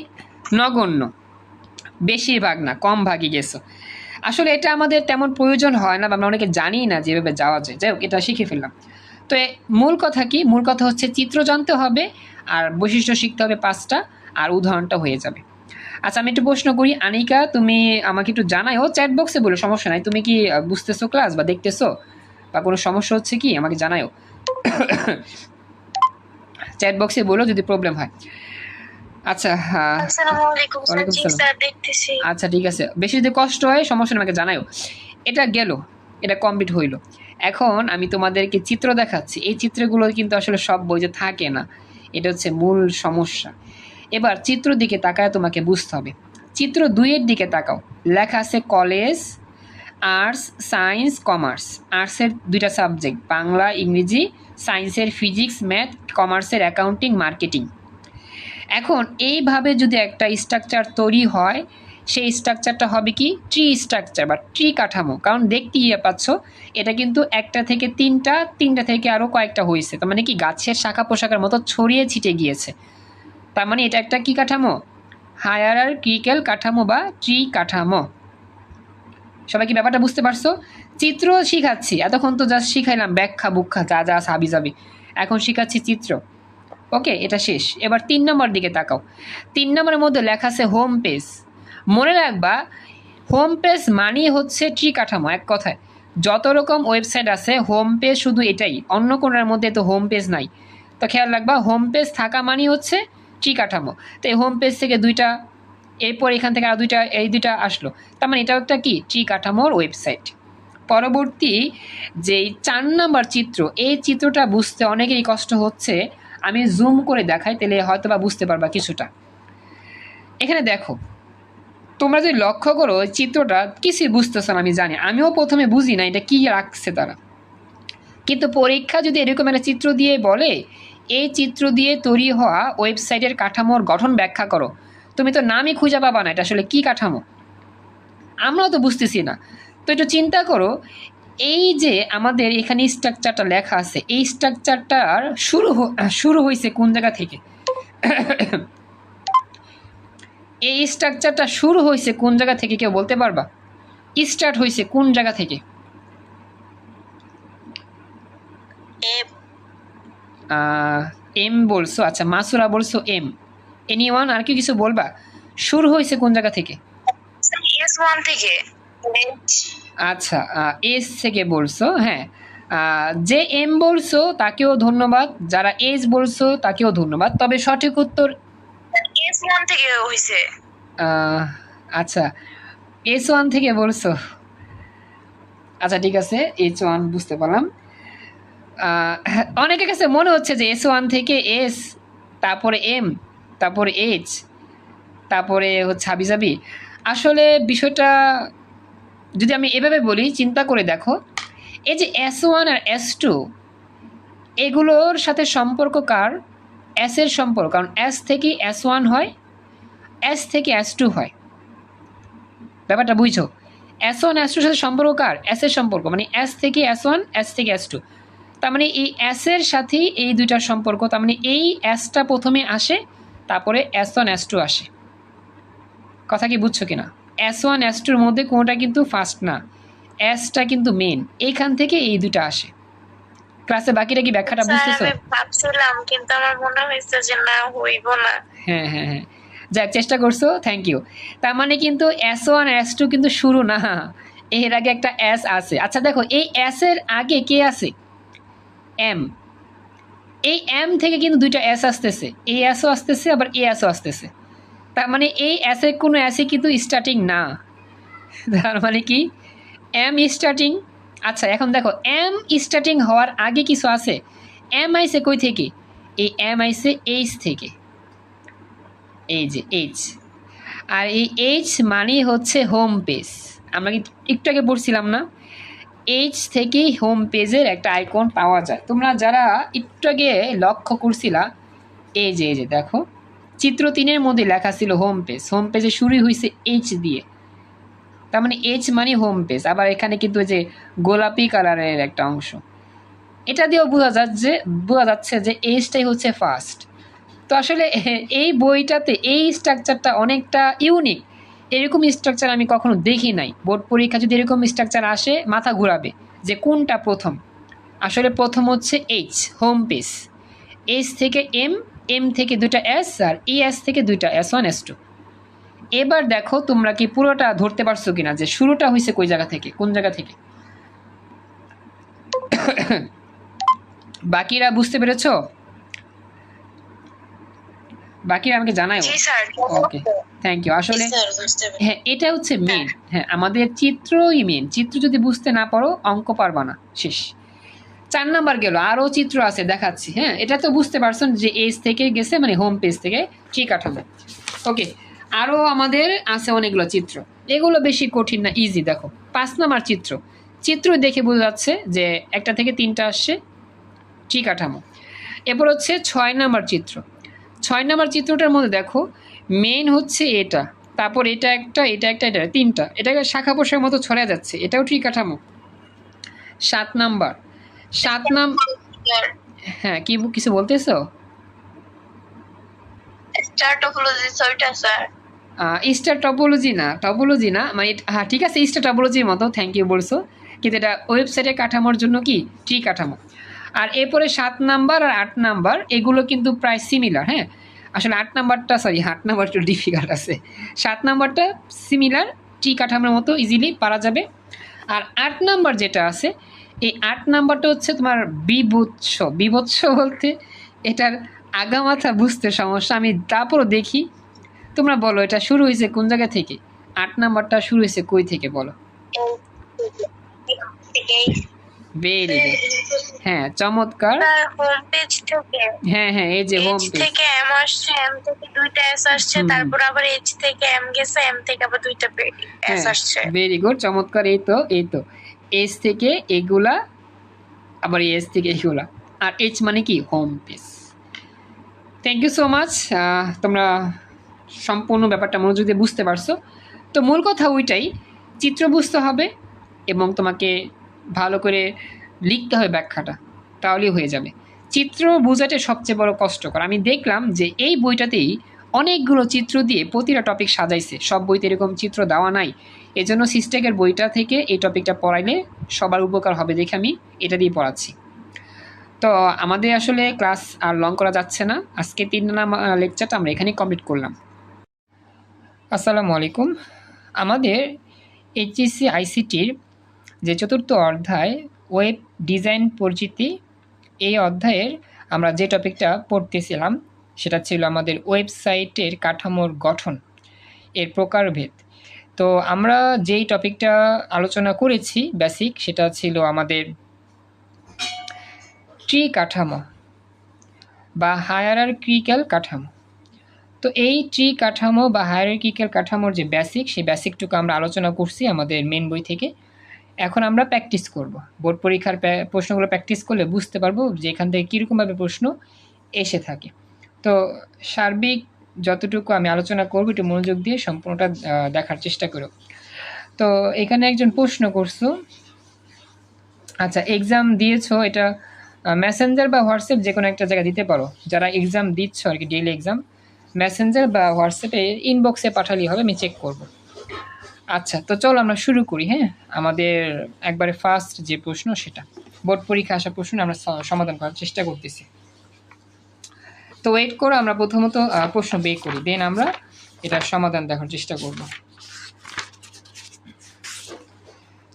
নগণ্য, বেশিরভাগ না, কম ভাগই গেছো। আসলে এটা আমাদের তেমন প্রয়োজন হয় না, বা আমরা অনেকে জানি না যেভাবে যাওয়া যায়। যাই হোক, এটা শিখে ফেললাম। তো মূল কথা কি, মূল কথা হচ্ছে চিত্র জানতে হবে আর বৈশিষ্ট্য শিখতে হবে 5টা, আর উদাহরণটা হয়ে যাবে। আচ্ছা, আমি একটু প্রশ্ন করি, আনিকা তুমি আমাকে একটু জানাও, চ্যাট বক্সে বলো, সমস্যা নাই। তুমি কি বুঝতেছো ক্লাস বা দেখতেছো, বা কোনো সমস্যা হচ্ছে কি আমাকে জানাও, চ্যাট বক্সে বলো যদি প্রবলেম হয়। আচ্ছা, আচ্ছা ঠিক আছে, বেশি যদি কষ্ট হয় সমস্যা আমাকে জানাও। এটা গেল, এটা কমপ্লিট হইল। এখন আমি তোমাদেরকে চিত্র দেখাচ্ছি। এই চিত্রগুলো কিন্তু আসলে সব বইতে থাকে না, এটা হচ্ছে মূল সমস্যা। এবার চিত্র দিকে তাকায় তোমাকে বুঝতে হবে। চিত্র 2-এর দিকে তাকাও, লেখা আছে কলেজ, আর্টস, সায়েন্স, কমার্স। আর্টসের 2টা সাবজেক্ট, বাংলা, ইংরেজি। সায়েন্সের ফিজিক্স, ম্যাথ। কমার্সের অ্যাকাউন্টিং, মার্কেটিং। এখন এইভাবে যদি একটা স্ট্রাকচার তৈরি হয়, সেই স্ট্রাকচারটা হবে কি, ট্রি স্ট্রাকচার বা ট্রি কাঠামো। কারণ দেখতেই পাচ্ছ এটা কিন্তু 1টা থেকে 3টা, 3টা থেকে আরও কয়েকটা হয়েছে, তার মানে কি গাছের শাখা পোশাকের মতো ছড়িয়ে ছিটে গিয়েছে। তার মানে এটা একটা কি কাঠামো, হায়ারার্কিক্যাল কাঠামো বা ট্রি কাঠামো। সবাই কি ব্যাপারটা বুঝতে পারছো? চিত্র শিখাচ্ছি, এতক্ষণ তো জাস্ট শিখাইলাম ব্যাখ্যা বুখ্যা যা যা সাবি যাবি, এখন শিখাচ্ছি চিত্র। ওকে, এটা শেষ। এবার 3 নম্বর দিকে তাকাও। 3 নম্বরের মধ্যে লেখা আছে হোম পেজ। মনে রাখবা, হোম পেজ মানেই হচ্ছে ট্রি কাঠামো। এক কথায় যত রকম ওয়েবসাইট আছে, হোম পেজ শুধু এটাই, অন্য কোনোর মধ্যে তো হোম পেজ নাই। তো খেয়াল রাখবা, হোম পেজ থাকা মানেই হচ্ছে ট্রি কাঠামো। তো এই হোম পেজ থেকে 2টা এরপর এখান থেকে আরও এই দুইটা আসলো। তার মানে এটাও একটা কি ট্রি কাঠামোর ওয়েবসাইট। পরবর্তী যেই 4 নাম্বার চিত্র, এই চিত্রটা বুঝতে অনেকেরই কষ্ট হচ্ছে। আমি জুম করে দেখাই, তাহলে হয়তো বা বুঝতে পারবা কিছুটা। এখানে দেখো, তোমরা যদি লক্ষ্য করো ওই চিত্রটা কিছুই বুঝতেছো না, আমি জানি, আমিও প্রথমে বুঝি না এটা কি রাখছে তারা। কিন্তু পরীক্ষা যদি এরকম একটা চিত্র দিয়ে বলে এই চিত্র দিয়ে তৈরি হওয়া ওয়েবসাইটের কাঠামোর গঠন ব্যাখ্যা করো, তুমি তো নামই খুঁজে পাবা না এটা আসলে কি কাঠামো, আমরাও তো বুঝতেছি না। তো একটু চিন্তা করো, এই যে আমাদের এখানে স্ট্রাকচারটা লেখা আছে, এই স্ট্রাকচারটার শুরু হয়েছে কোন জায়গা থেকে? এই স্ট্রাকচারটা শুরু হয়েছে কোন জায়গা থেকে কেউ বলতে পারবা? স্টার্ট হয়েছে কোন জায়গা থেকে? এম বলছো, আচ্ছা মাসুরা বলছো এম। এনিওয়ান আর কি কিছু বলবা? শুরু হয়েছে কোন জায়গা থেকে? S1 থেকে। আচ্ছা এস থেকে বলছো, হ্যাঁ। যে এম বলছো তাকেও ধন্যবাদ, যারা এস বলছো তাকেও ধন্যবাদ, তবে সঠিক উত্তর S1 থেকে হইছে। আচ্ছা S1 থেকে বলছো, আচ্ছা ঠিক আছে, H1 বুঝতে পারলাম। অনেকের কাছে মনে হচ্ছে যে S1 থেকে এস, তারপরে এম, তারপরে এইচ, তারপরে হচ্ছে হাবিজাবি। আসলে বিষয়টা যদি আমি এভাবে বলি, চিন্তা করে দেখো, এই যে S1 আর S2 এগুলোর সাথে সম্পর্ক কার? এস এর সম্পর্ক, কারণ এস থেকে S1 হয়, এস থেকে S2 হয়। ব্যাপারটা বুঝছো? S1 S2 সাথে সম্পর্ক কার? এস এর সম্পর্ক, মানে এস থেকে S1, এস থেকে S2। তার মানে এই এস এর সাথেই এই দুইটার সম্পর্ক, তার মানে এই এসটা প্রথমে আসে, তারপরে S1 S2 আসে। কথা কি বুঝছো কিনা? S1 S2 এর মধ্যে কোনোটা কিন্তু ফার্স্ট না, এসটা কিন্তু মেন, এইখান থেকে এই দুটো আসে। ক্লাসে বাকিটা কি ব্যাখ্যাটা বুঝতেছো? আমি ভাবছিলাম কিন্তু আমার মনে হয়েছে যে না হইব না। হ্যাঁ হ্যাঁ হ্যাঁ, যাক চেষ্টা করছো, থ্যাংক ইউ। তার মানে কিন্তু S1 S2 কিন্তু শুরু না, এর আগে একটা এস আছে। আচ্ছা দেখো, এই এস এর আগে কে আছে? এম। এই এম থেকে কিন্তু দুইটা এস আসতেছে, এই এসও আসতেছে, আবার এ এসও আসতেছে। তার মানে এই এসের কোনো এসে কিন্তু স্টার্টিং না, তার মানে কি এম স্টার্টিং। আচ্ছা এখন দেখো, এম স্টার্টিং হওয়ার আগে কিছু আছে। এম আইসে কই থেকে? এই এম আইসে এইচ থেকে, এই যে এইচ। আর এই এইচ মানে হচ্ছে হোম পেজ, আমরা কি একটু আগে পড়ছিলাম না? এইচ থেকেই হোম পেজের একটা আইকন পাওয়া যায়। তোমরা যারা একটু আগে লক্ষ্য করছিলা, এই যে দেখো, চিত্র 3-এর মধ্যে লেখা ছিল হোম পেজ, হোম পেজে শুরুই হয়েছে এইচ দিয়ে, তার মানে এইচ মানে হোম পেজ। আবার এখানে কিন্তু যে গোলাপি কালারের একটা অংশ, এটা দিয়েও বোঝা যাচ্ছে যে এইচটাই হচ্ছে ফার্স্ট। তো আসলে এই বইটাতে এই স্ট্রাকচারটা অনেকটা ইউনিক, এরকম স্ট্রাকচার আমি কখনো দেখি নাই। বোর্ড পরীক্ষা যদি এরকম স্ট্রাকচার আসে, মাথা ঘুরাবে যে কোনটা প্রথম। আসলে প্রথম হচ্ছে এইচ, হোম পেজ। এইচ থেকে এম, এম থেকে দুইটা এস, আর এস থেকে দুইটা S1 S2। এবার দেখো তোমরা কি পুরোটা ধরতে পারছো কিনা, যে শুরুটা হয়েছে কই জায়গা থেকে, কোন জায়গা থেকে? বাকিরা বুঝতে পেরেছো? বাকিরা আমাকে জানায়। ওকে, থ্যাংক ইউ। আসলে হ্যাঁ, এটা হচ্ছে মেন। হ্যাঁ, আমাদের চিত্রই মেন, চিত্র যদি বুঝতে না পারো অঙ্ক পারবা না, শেষ। 4 নাম্বার গেল, আরও চিত্র আছে দেখাচ্ছি। হ্যাঁ, এটা তো বুঝতে পারছেন যে এজ থেকে গেছে, মানে হোম পেজ থেকে ট্রি কাঠামো। ওকে, আরও আমাদের আছে অনেকগুলো চিত্র, এগুলো বেশি কঠিন না, ইজি। দেখো 5 নাম্বার চিত্র, চিত্র দেখে বোঝা যাচ্ছে যে একটা থেকে 3টা আসছে ট্রি কাঠামো। এরপর হচ্ছে 6 নাম্বার চিত্র। 6 নাম্বার চিত্রটার মধ্যে দেখো, মেন হচ্ছে এটা, তারপর এটা একটা, এটা একটা, এটা 3টা, এটাকে শাখা পোশার মতো ছড়া যাচ্ছে, এটাও ট্রি কাঠামো। 7 নাম্বার, হ্যাঁ কি কিছু বলতেছো? স্টার টপোলজি ছয়টা স্যার। স্টার টপোলজি না, মানে হ্যাঁ ঠিক আছে, স্টার টপোলজির মতো, থ্যাংক ইউ বলছো, কিন্তু এটা ওয়েবসাইটের কাঠামোর জন্য কি ট্রি কাঠামো। আর এরপরে 7 নাম্বার আর 8 নাম্বার এগুলো কিন্তু প্রায় সিমিলার। হ্যাঁ, আসলে 8 নাম্বারটা, সরি 8 নাম্বার একটু ডিফিকাল্ট আছে, 7 নাম্বারটা সিমিলার, ট্রি কাঠামোর মতো ইজিলি পারা যাবে। আর 8 নাম্বার যেটা আছে, এই 8 নাম্বারটা হচ্ছে তোমার বিভৎস বলতে এটার আগামাথা বুঝতে সমস্যা, আমি তারপরও দেখি। তোমরা বলো এটা শুরু হয়েছে কোন জায়গা থেকে? 8 নাম্বারটা শুরু হয়েছে কই থেকে বলো? Very good. হ্যাঁ, চমৎকার। হোম পেজ থেকে। হ্যাঁ হ্যাঁ, এই যে হোম H পেজ থেকে M আসছে, M থেকে দুইটা S আসছে, হুম। তারপর আবার H থেকে M গেছে, M থেকে আবার দুইটা S হ্যাঁ আসছে। ভেরি গুড, চমৎকার। এই তো এস থেকে এগুলা, আবার এস থেকে এগুলা, আর এইচ মানে কি home page. Thank you so much. তোমরা সম্পূর্ণ ব্যাপারটা মনোযোগ দিয়ে বুঝতে পারছো। তো মূল কথা ওইটাই, চিত্র বুঝতে হবে এবং তোমাকে ভালো করে লিখতে হবে ব্যাখ্যাটা, তাহলেই হয়ে যাবে। চিত্র বোঝাটা সবচেয়ে বড় কষ্টকর। আমি দেখলাম যে এই বইটাতেই অনেকগুলো চিত্র দিয়ে প্রতিটা টপিক সাজাইছে, সব বইতে এরকম চিত্র দেওয়া নাই। এজন্য সিস্টেকের বইটা থেকে এই টপিকটা পড়াইলে সবার উপকার হবে দেখে আমি এটা দিয়ে পড়াচ্ছি। তো আমাদের আসলে ক্লাস আর লং করা যাচ্ছে না, আজকে 3 লেকচারটা আমরা এখানেই কমপ্লিট করলাম। আসসালামু আলাইকুম। আমাদের এইচএসসি আইসিটির যে চতুর্থ অধ্যায় ওয়েব ডিজাইন পরিচিতি, এই অধ্যায়ের আমরা যে টপিকটা পড়তেছিলাম সেটা ছিল আমাদের ওয়েবসাইটের কাঠামোর গঠন, এর প্রকারভেদ। তো আমরা যেই টপিকটা আলোচনা করেছি বেসিক, সেটা ছিল আমাদের ট্রি কাঠামো বা হায়ারার্কিক্যাল কাঠামো। তো এই ট্রি কাঠামো বা হায়ারার্কিক্যাল কাঠামোর যে বেসিক, সেই বেসিকটুকু আমরা আলোচনা করছি আমাদের মেন বই থেকে। এখন আমরা প্র্যাকটিস করব, বোর্ড পরীক্ষার প্রশ্নগুলো প্র্যাকটিস করলে বুঝতে পারবো যে এখান থেকে কীরকমভাবে প্রশ্ন এসে থাকে। তো সার্বিক যতটুকু আমি আলোচনা করব একটু মনোযোগ দিয়ে সম্পূর্ণটা দেখার চেষ্টা করো। তো এখানে একজন প্রশ্ন করছো, আচ্ছা এক্সাম দিয়েছো, এটা মেসেঞ্জার বা হোয়াটসঅ্যাপ যে কোনো একটা জায়গায় দিতে পারো। যারা এক্সাম দিচ্ছ আর কি, ডেইলি এক্সাম, মেসেঞ্জার বা হোয়াটসঅ্যাপে ইনবক্সে পাঠালেই হবে, আমি চেক করব। আচ্ছা, তো চলো আমরা শুরু করি। হ্যাঁ, আমাদের একবারে ফার্স্ট যে প্রশ্ন, সেটা বোর্ড পরীক্ষা আসা প্রশ্ন আমরা সমাধান করার চেষ্টা করতেছি। তো ওয়েট করো, আমরা প্রথমত প্রশ্ন বের করি, দেন আমরা এটার সমাধান দেখার চেষ্টা করব।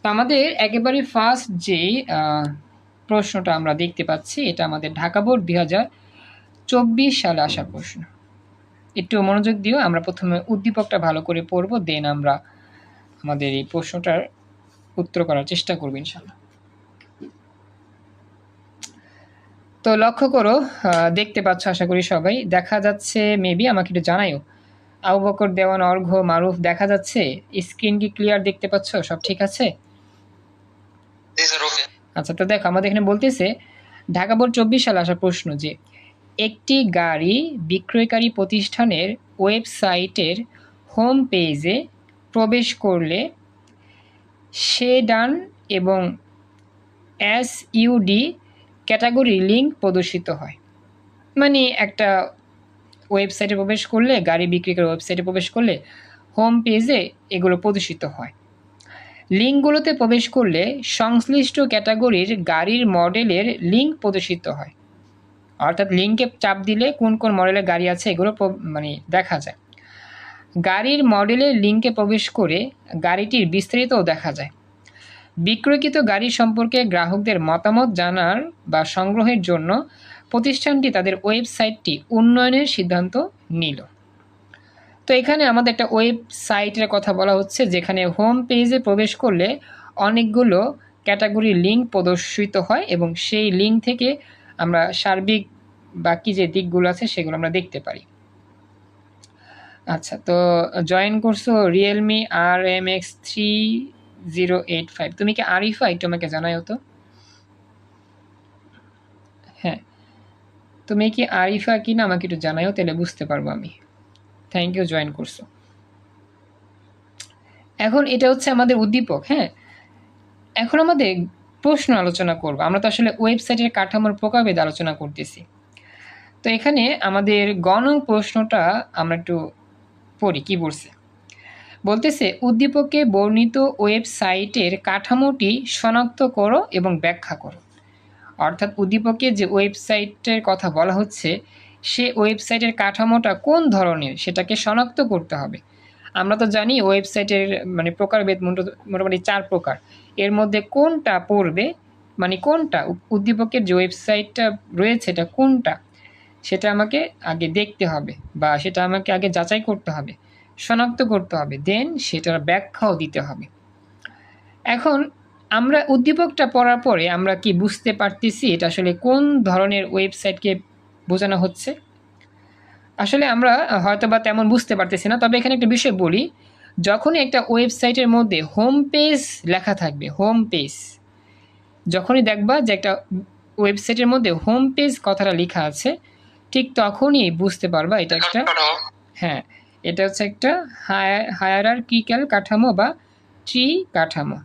তো আমাদের একেবারে ফার্স্ট যেই প্রশ্নটা আমরা দেখতে পাচ্ছি, এটা আমাদের ঢাকা বোর্ড 2024 সালে আসা প্রশ্ন। একটু মনোযোগ দিও, আমরা প্রথমে উদ্দীপকটা ভালো করে পড়বো, দেন আমরা আমাদের এই প্রশ্নটার উত্তর করার চেষ্টা করব ইনশাআল্লাহ। তো লক্ষ্য করো, দেখতে পাচ্ছ আশা করি সবাই, দেখা যাচ্ছে মেবি, আমাকে একটু জানাইও। আবু বকর, দেওয়ান, অর্ঘ, মারুফ, দেখা যাচ্ছে? স্ক্রিন কি ক্লিয়ার দেখতে পাচ্ছ? সব ঠিক আছে? আচ্ছা, তো দেখো আমাদের এখানে বলতেছে ঢাকা বোর্ড 24 সালে আসা প্রশ্ন যে একটি গাড়ি বিক্রয়কারী প্রতিষ্ঠানের ওয়েবসাইটের হোম পেজে প্রবেশ করলে সেডান এবং এসইউডি ক্যাটাগরি লিঙ্ক প্রদর্শিত হয়। মানে একটা ওয়েবসাইটে প্রবেশ করলে, গাড়ি বিক্রিকারী ওয়েবসাইটে প্রবেশ করলে হোম পেজে এগুলো প্রদর্শিত হয়। লিঙ্কগুলোতে প্রবেশ করলে সংশ্লিষ্ট ক্যাটাগরির গাড়ির মডেলের লিঙ্ক প্রদর্শিত হয়। অর্থাৎ লিঙ্কে চাপ দিলে কোন কোন মডেলের গাড়ি আছে এগুলো মানে দেখা যায়। গাড়ির মডেলের লিঙ্কে প্রবেশ করে গাড়িটির বিস্তারিতও দেখা যায়। বিক্রয়কৃত গাড়ি সম্পর্কে গ্রাহকদের মতামত জানার বা সংগ্রহের জন্য প্রতিষ্ঠানটি তাদের ওয়েবসাইটটি উন্নয়নের সিদ্ধান্ত নিল। তো এখানে আমাদের একটা ওয়েবসাইটের কথা বলা হচ্ছে, যেখানে হোম পেজে প্রবেশ করলে অনেকগুলো ক্যাটাগরির লিঙ্ক প্রদর্শিত হয় এবং সেই লিঙ্ক থেকে আমরা সার্বিক বাকি যে দিকগুলো আছে সেগুলো আমরা দেখতে পারি। আচ্ছা, তো জয়েন করছো রিয়েলমি RMX3085, তুমি কি আরিফা? একটু আমাকে জানাই তো। হ্যাঁ, তুমি কি আরিফা কি না আমাকে একটু জানাইও, তাহলে বুঝতে পারবো আমি। থ্যাংক ইউ, জয়েন করছো। এখন এটা হচ্ছে আমাদের উদ্দীপক। হ্যাঁ, এখন আমাদের প্রশ্ন আলোচনা করব। আমরা তো আসলে ওয়েবসাইটের কাঠামোর প্রকারভেদ আলোচনা করতেছি। তো এখানে আমাদের প্রশ্নটা আমরা একটু পড়ি, কি বলছে। বলতেছে উদ্দীপকে বর্ণিত ওয়েবসাইটের কাঠামোটি শনাক্ত করো এবং ব্যাখ্যা করো। অর্থাৎ উদ্দীপকে যে ওয়েবসাইটের কথা বলা হচ্ছে, সে ওয়েবসাইটের কাঠামোটা কোন ধরনের সেটাকে শনাক্ত করতে হবে। আমরা তো জানি ওয়েবসাইটের মানে প্রকারভেদ মোটামুটি 4 প্রকার। এর মধ্যে কোনটা পড়বে, মানে কোনটা উদ্দীপকের যে ওয়েবসাইটটা রয়েছে এটা কোনটা, সেটা আমাকে আগে দেখতে হবে বা সেটা আমাকে আগে যাচাই করতে হবে, শনাক্ত করতে হবে, দেন সেটার ব্যাখ্যাও দিতে হবে। এখন আমরা উদ্দীপকটা পড়ার পরে আমরা কি বুঝতে পারতেছি এটা আসলে কোন ধরনের ওয়েবসাইটকে বোঝানো হচ্ছে? আসলে আমরা হয়তোবা তেমন বুঝতে পারতেছি না, তবে এখানে একটা বিষয় বলি, যখনই একটা ওয়েবসাইটের মধ্যে হোম পেজ লেখা থাকবে, হোম পেজ, যখনই দেখবা যে একটা ওয়েবসাইটের মধ্যে হোম পেজ কথাটা লেখা আছে, ঠিক তখনই বুঝতে পারবা এটা একটা, হ্যাঁ, এটা হচ্ছে একটা হায়ারার্কিক্যাল কাঠামো বা ট্রি কাঠামো।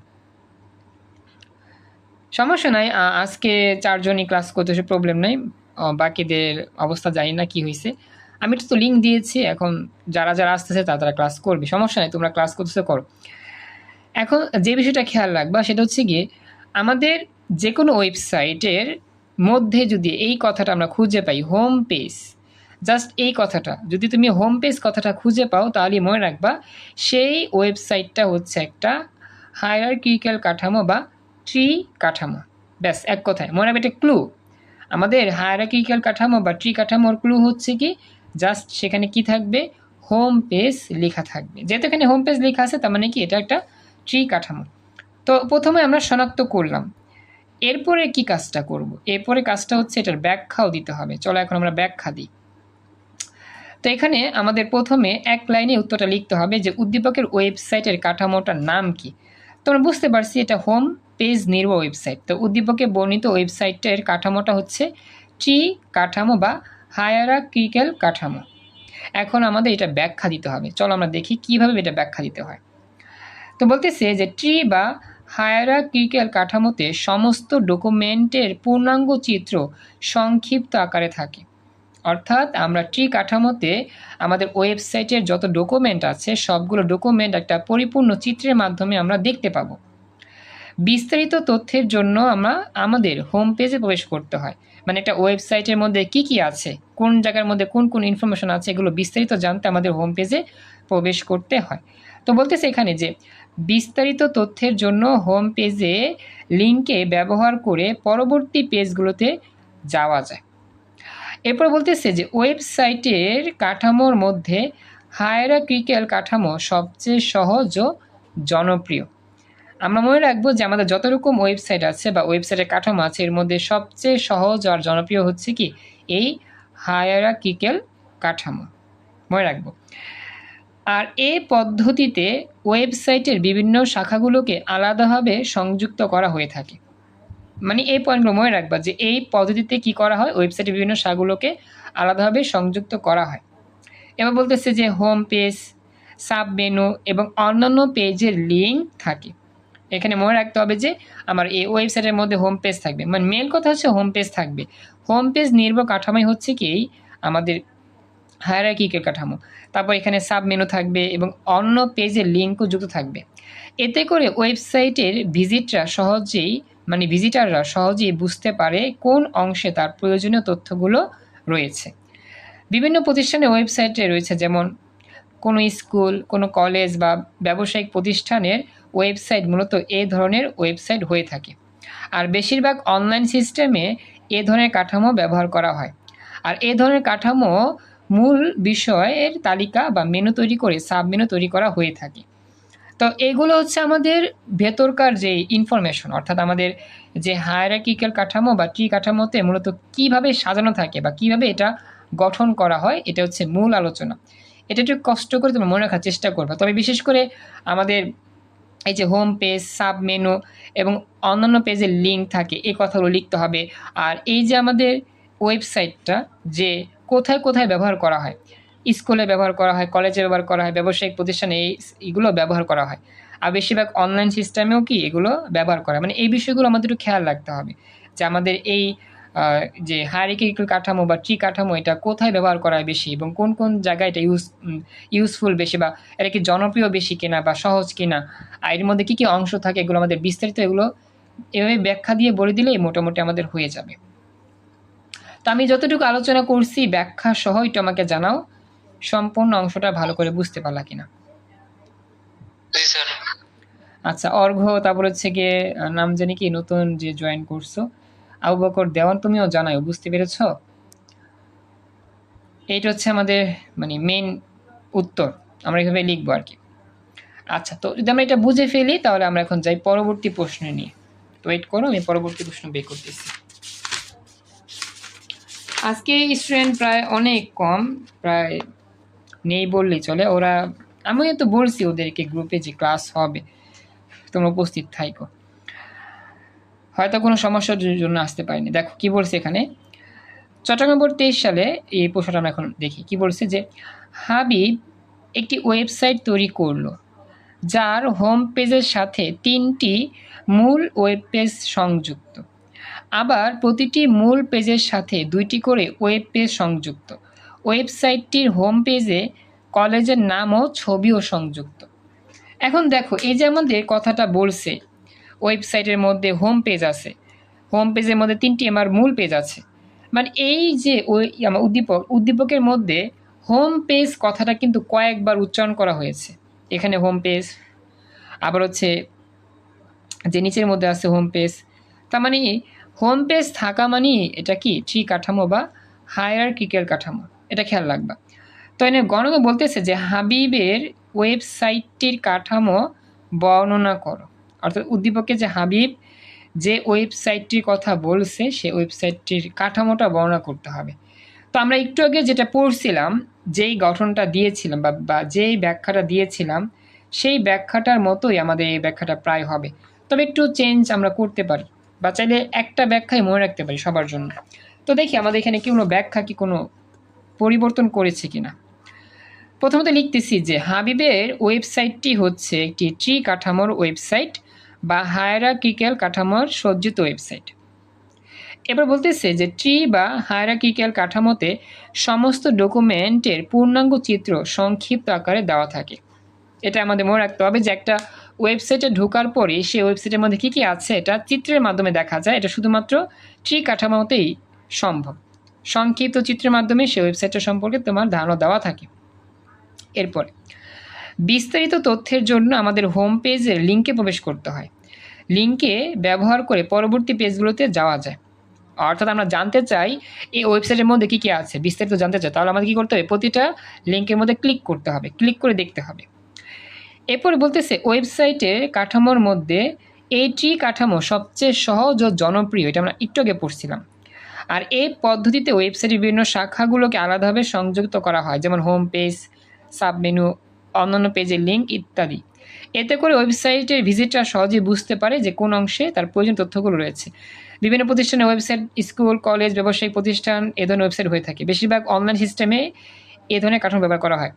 সমস্যা নাই, আজকে 4 জনই ক্লাস করতেছে, প্রবলেম নাই। বাকিদের অবস্থা জানি না কি হয়েছে। আমি তো লিঙ্ক দিয়েছি, এখন যারা যারা আসতেছে তারা ক্লাস করবে, সমস্যা নাই, তোমরা ক্লাস করতেছে করো। এখন যে বিষয়টা খেয়াল রাখবা সেটা হচ্ছে গিয়ে আমাদের যে কোনো ওয়েবসাইটের মধ্যে যদি এই কথাটা আমরা খুঁজে পাই, হোম পেজ, জাস্ট এই কথাটা যদি তুমি হোম পেজ কথাটা খুঁজে পাও, তাহলে মনে রাখবা সেই ওয়েবসাইটটা হচ্ছে একটা হায়ারার্কিক্যাল কাঠামো বা ট্রি কাঠামো। ব্যাস, এক কথায় মনে রাখবে, এটা ক্লু। আমাদের হায়ারার্কিক্যাল কাঠামো বা ট্রি কাঠামোর ক্লু হচ্ছে কি, জাস্ট সেখানে কি থাকবে, হোম পেজ লেখা থাকবে। যেহেতু এখানে হোম পেজ লেখা আছে, তার মানে কি এটা একটা ট্রি কাঠামো। তো প্রথমে আমরা শনাক্ত করলাম, এরপরে কি কাজটা করব? এরপরে কাজটা হচ্ছে এটার ব্যাখ্যাও দিতে হবে। চলো এখন আমরা ব্যাখ্যা দিই। তো এখানে আমাদের প্রথমে এক লাইনে উত্তরটা লিখতে হবে যে উদ্দীপকের ওয়েবসাইটের কাঠামোটার নাম কি। তোমরা বুঝতে পারছি এটা হোম পেজ নির্ভর ওয়েবসাইট। তো উদ্দীপকে বর্ণিত ওয়েবসাইটের কাঠামোটা হচ্ছে ট্রি কাঠামো বা হায়ারার্কিক্যাল কাঠামো। এখন আমাদের এটা ব্যাখ্যা দিতে হবে। চলো আমরা দেখি কিভাবে এটা ব্যাখ্যা দিতে হয়। তো বলতেছে যে ট্রি বা হায়ারার্কিক্যাল কাঠামোতে সমস্ত ডকুমেন্টের পূর্ণাঙ্গ চিত্র সংক্ষিপ্ত আকারে থাকে। অর্থাৎ আমরা ট্রি কাঠামোতে আমাদের ওয়েবসাইটের যত ডকুমেন্ট আছে সবগুলো ডকুমেন্ট একটা পরিপূর্ণ চিত্রের মাধ্যমে আমরা দেখতে পাবো। বিস্তারিত তথ্যের জন্য আমাদের হোম পেজে প্রবেশ করতে হয়। মানে একটা ওয়েবসাইটের মধ্যে কি কি আছে, কোন জায়গার মধ্যে কোন কোন ইনফরমেশন আছে, এগুলো বিস্তারিত জানতে আমাদের হোম পেজে প্রবেশ করতে হয়। তো বলতেছে এখানে যে বিস্তারিত তথ্যের জন্য হোম পেজে লিঙ্কে ব্যবহার করে পরবর্তী পেজগুলোতে যাওয়া যায়। এরপর বলতেছে যে ওয়েবসাইটের কাঠামোর মধ্যে হায়ারার্কিক্যাল কাঠামো সবচেয়ে সহজ ও জনপ্রিয়। আমরা মনে রাখবো যে আমাদের যত রকম ওয়েবসাইট আছে বা ওয়েবসাইটের কাঠামো আছে, এর মধ্যে সবচেয়ে সহজ আর জনপ্রিয় হচ্ছে কি এই হায়ারার্কিক্যাল কাঠামো, মনে রাখবো। আর এই পদ্ধতিতে ওয়েবসাইটের বিভিন্ন শাখাগুলোকে আলাদাভাবে সংযুক্ত করা হয়ে থাকে। মানে এই পয়েন্টগুলো মনে রাখবা যে এই পদ্ধতিতে কি করা হয়, ওয়েবসাইটের বিভিন্ন শাখাগুলোকে আলাদাভাবে সংযুক্ত করা হয়। এবার বলতেছে যে হোম পেজ, সাব মেনু এবং অন্যান্য পেজের লিঙ্ক থাকে। এখানে মনে রাখতে হবে যে আমার এই ওয়েবসাইটের মধ্যে হোম পেজ থাকবে, মানে মেন কথা হচ্ছে হোম পেজ থাকবে। হোম পেজ নির্ভর কাঠামোই হচ্ছে কি আমাদের হায়ারার্কিক্যাল কাঠামো। তারপর এখানে সাব মেনু থাকবে এবং অন্য পেজের লিঙ্কও যুক্ত থাকবে। এতে করে ওয়েবসাইটের ভিজিটাররা সহজেই বুঝতে পারে কোন অংশে তার প্রয়োজনীয় তথ্যগুলো রয়েছে। বিভিন্ন প্রতিষ্ঠানের ওয়েবসাইটে রয়েছে, যেমন কোনো স্কুল, কোনো কলেজ বা ব্যবসায়িক প্রতিষ্ঠানের ওয়েবসাইট মূলত এই ধরনের ওয়েবসাইট হয়ে থাকে। আর বেশিরভাগ অনলাইন সিস্টেমে এ ধরনের কাঠামো ব্যবহার করা হয়। আর এ ধরনের কাঠামো মূল বিষয়ের তালিকা বা মেনু তৈরি করে সাব মেনু তৈরি করা হয়ে থাকে। তো এগুলো হচ্ছে আমাদের ভেতরকার যে ইনফরমেশন, অর্থাৎ আমাদের যে হায়ারার্কিক্যাল কাঠামো বা ট্রি কাঠামোতে মূলত কিভাবে সাজানো থাকে বা কিভাবে এটা গঠন করা হয়, এটা হচ্ছে মূল আলোচনা। এটা একটু কষ্ট করে তোমরা মনে রাখার চেষ্টা করবে। তবে বিশেষ করে আমাদের এই যে হোম পেজ, সাব মেনু এবং অন্যান্য পেজের লিঙ্ক থাকে, এই কথাগুলো লিখতে হবে। আর এই যে আমাদের ওয়েবসাইটটা যে কোথায় কোথায় ব্যবহার করা হয়, স্কুলে ব্যবহার করা হয়, কলেজে ব্যবহার করা হয়, ব্যবসায়িক প্রতিষ্ঠানে এইগুলো ব্যবহার করা হয়। আর বেশিরভাগ অনলাইন সিস্টেমেও কি এগুলো ব্যবহার করা হয়। মানে এই বিষয়গুলো আমাদের একটু খেয়াল রাখতে হবে যে আমাদের এই যে হায়ারার্কিক্যাল কাঠামো বা ট্রি কাঠামো এটা কোথায় ব্যবহার করা হয় বেশি এবং কোন কোন জায়গায় এটা ইউজফুল বেশি, বা এটা কি জনপ্রিয় বেশি কিনা বা সহজ কিনা, আর এর মধ্যে কী কী অংশ থাকে, এগুলো আমাদের বিস্তারিত এগুলো এভাবে ব্যাখ্যা দিয়ে বলে দিলেই মোটামুটি আমাদের হয়ে যাবে। তো আমি যতটুকু আলোচনা করছি ব্যাখ্যা সহ একটু আমাকে জানাও সম্পূর্ণ অংশটা ভালো করে বুঝতে পারলা কিনা। আচ্ছা, অর্ঘ্য, তারপর হচ্ছে গিয়ে নাম জানি কি নতুন যে জয়েন করছো, আবু বকর দেওয়ান, তুমিও জানাও, বুঝতে পেরেছো? এইটা হচ্ছে আমাদের মানে মেন উত্তর, আমরা এভাবে লিখবো আর কি। আচ্ছা, তো যদি আমরা এটা বুঝে ফেলি তাহলে আমরা এখন যাই পরবর্তী প্রশ্নে নিয়ে। তো ওয়েট করো, আমি পরবর্তী প্রশ্ন বের করতেছি। আজকে স্টুডেন্ট প্রায় অনেক কম, প্রায় নেই বললেই চলে। ওরা, আমি তো বলছি ওদেরকে গ্রুপে যে ক্লাস হবে, তোমরা উপস্থিত থাকো, হয়তো কোনো সমস্যার জন্য আসতে পারিনি। দেখো কি বলছে এখানে, চট্টগ্রাম বোর্ড 23 সালে, এই প্রশ্নটা আমরা এখন দেখি কি বলছে, যে হাবিব একটি ওয়েবসাইট তৈরি করলো যার হোম পেজের সাথে 3টি মূল ওয়েব পেজ সংযুক্ত, আবার প্রতিটি মূল পেজের সাথে 2টি করে ওয়েব পেজ সংযুক্ত। ওয়েবসাইটটির হোম পেজে কলেজের নাম ও ছবিও সংযুক্ত। এখন দেখো এই যে আমাদের কথাটা বলছে, ওয়েবসাইটের মধ্যে হোম পেজ আছে, হোম পেজের মধ্যে 3টি আমার মূল পেজ আছে, মানে এই যে ওই আমার উদ্দীপকের মধ্যে হোম পেজ কথাটা কিন্তু কয়েকবার উচ্চারণ করা হয়েছে। এখানে হোম পেজ, আবার হচ্ছে যে নিচের মধ্যে আছে হোম পেজ। তার মানে হোম পেজ থাকা মানে এটা কি ট্রি কাঠামো বা হায়ারার্কিক্যাল কাঠামো, এটা খেয়াল রাখবা। তো এনে গণকে বলতেছে যে হাবিবের ওয়েবসাইটটির কাঠামো বর্ণনা করো, অর্থাৎ উদ্দীপকে যে হাবিব যে ওয়েবসাইটটির কথা বলছে সে ওয়েবসাইটটির কাঠামোটা বর্ণনা করতে হবে। তো আমরা একটু আগে যেটা পড়ছিলাম, যেই গঠনটা দিয়েছিলাম বা যেই ব্যাখ্যাটা দিয়েছিলাম, সেই ব্যাখ্যাটার মতোই আমাদের এই ব্যাখ্যাটা প্রায় হবে, তবে একটু চেঞ্জ আমরা করতে পারি বা চাইলে একটা ব্যাখ্যাই মনে রাখতে পারি সবার জন্য। তো দেখি আমাদের এখানে কি কোনো ব্যাখ্যা কি কোনো পরিবর্তন করেছে কিনা। প্রথমত লিখতেছি যে হাবিবের ওয়েবসাইটটি হচ্ছে একটি ট্রি কাঠামোর ওয়েবসাইট বা হায়ারার্কিক্যাল কাঠামোর সজ্জিত ওয়েবসাইট। এবার বলতেছে যে ট্রি বা হায়ারার্কিক্যাল কাঠামোতে সমস্ত ডকুমেন্টের পূর্ণাঙ্গ চিত্র সংক্ষিপ্ত আকারে দেওয়া থাকে। এটা আমাদের মনে রাখতে হবে যে একটা ওয়েবসাইটে ঢোকার পরে সেই ওয়েবসাইটের মধ্যে কী কী আছে এটা চিত্রের মাধ্যমে দেখা যায়, এটা শুধুমাত্র ট্রি কাঠামোতেই সম্ভব। সংক্ষিপ্ত চিত্রের মাধ্যমে সেই ওয়েবসাইটটা সম্পর্কে তোমার ধারণা দেওয়া থাকে। এরপরে বিস্তারিত তথ্যের জন্য আমাদের হোম পেজের লিঙ্কে প্রবেশ করতে হয়। লিঙ্কে ব্যবহার করে পরবর্তী পেজগুলোতে যাওয়া যায়। অর্থাৎ আমরা জানতে চাই এই ওয়েবসাইটের মধ্যে কী কী আছে, বিস্তারিত জানতে চাই, তাহলে আমাদের কী করতে হবে, প্রতিটা লিঙ্কের মধ্যে ক্লিক করতে হবে, ক্লিক করে দেখতে হবে। এরপরে বলতেছে ওয়েবসাইটের কাঠামোর মধ্যে এই ট্রি কাঠামো সবচেয়ে সহজ ও জনপ্রিয়, এটা আমরা একটু আগে পড়ছিলাম। আর এই পদ্ধতিতে ওয়েবসাইটের বিভিন্ন শাখাগুলোকে আলাদাভাবে সংযুক্ত করা হয়, যেমন হোম পেজ, সাবমেনু, অন্যান্য পেজের লিঙ্ক ইত্যাদি। এতে করে ওয়েবসাইটের ভিজিটর সহজেই বুঝতে পারে যে কোন অংশে তার প্রয়োজনীয় তথ্যগুলো রয়েছে। বিভিন্ন প্রতিষ্ঠানের ওয়েবসাইট, স্কুল, কলেজ, ব্যবসায়িক প্রতিষ্ঠান এ ধরনের ওয়েবসাইট হয়ে থাকে। বেশিরভাগ অনলাইন সিস্টেমে এ ধরনের কাঠামো ব্যবহার করা হয়।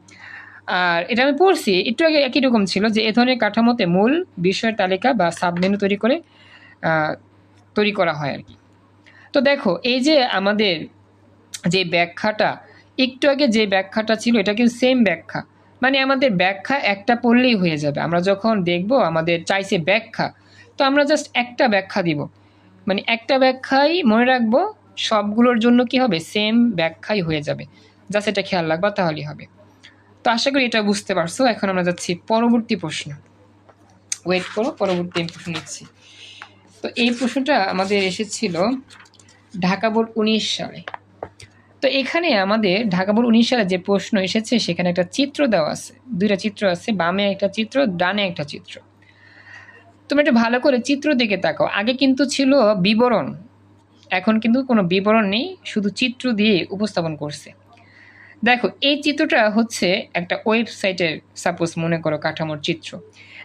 আর এটা আমি পড়ছি একটু আগে একই রকম ছিল যে এ ধরনের কাঠামোতে মূল বিষয়ের তালিকা বা সাবমেনু তৈরি করা হয় আর কি। তো দেখো এই যে আমাদের যে ব্যাখ্যাটা একটু আগে যে ব্যাখ্যাটা ছিল এটা কিন্তু সেম ব্যাখ্যা, মানে আমাদের ব্যাখ্যা একটা পড়লেই হয়ে যাবে। আমরা যখন দেখব আমাদের চাইছে ব্যাখ্যা, তো আমরা জাস্ট একটা ব্যাখ্যা দিব, মানে একটা ব্যাখ্যাই মনে রাখবো, সবগুলোর জন্য কি হবে, সেম ব্যাখ্যাই হয়ে যাবে। জাস্ট এটা খেয়াল রাখবা তাহলেই হবে। তো আশা করি এটা বুঝতে পারছো। এখন আমরা যাচ্ছি পরবর্তী প্রশ্ন। ওয়েট করো, পরবর্তী প্রশ্ন নিচ্ছি। তো এই প্রশ্নটা আমাদের এসেছিল ঢাকা বোর্ড 19 সালে। তো এখানে আমাদের ঢাকা বোর্ড 19 সালে যে প্রশ্ন এসেছে সেখানে একটা চিত্র দেওয়া আছে, দুইটা চিত্র আছে, বামে একটা চিত্র, ডানে একটা চিত্র। তুমি একটু ভালো করে চিত্র দিকে তাকাও। আগে কিন্তু ছিল বিবরণ, এখন কিন্তু কোনো বিবরণ নেই, শুধু চিত্র দিয়ে উপস্থাপন করছে। দেখো এই চিত্রটা হচ্ছে একটা ওয়েবসাইটের সাপোজ মনে করো কাঠামোর চিত্র,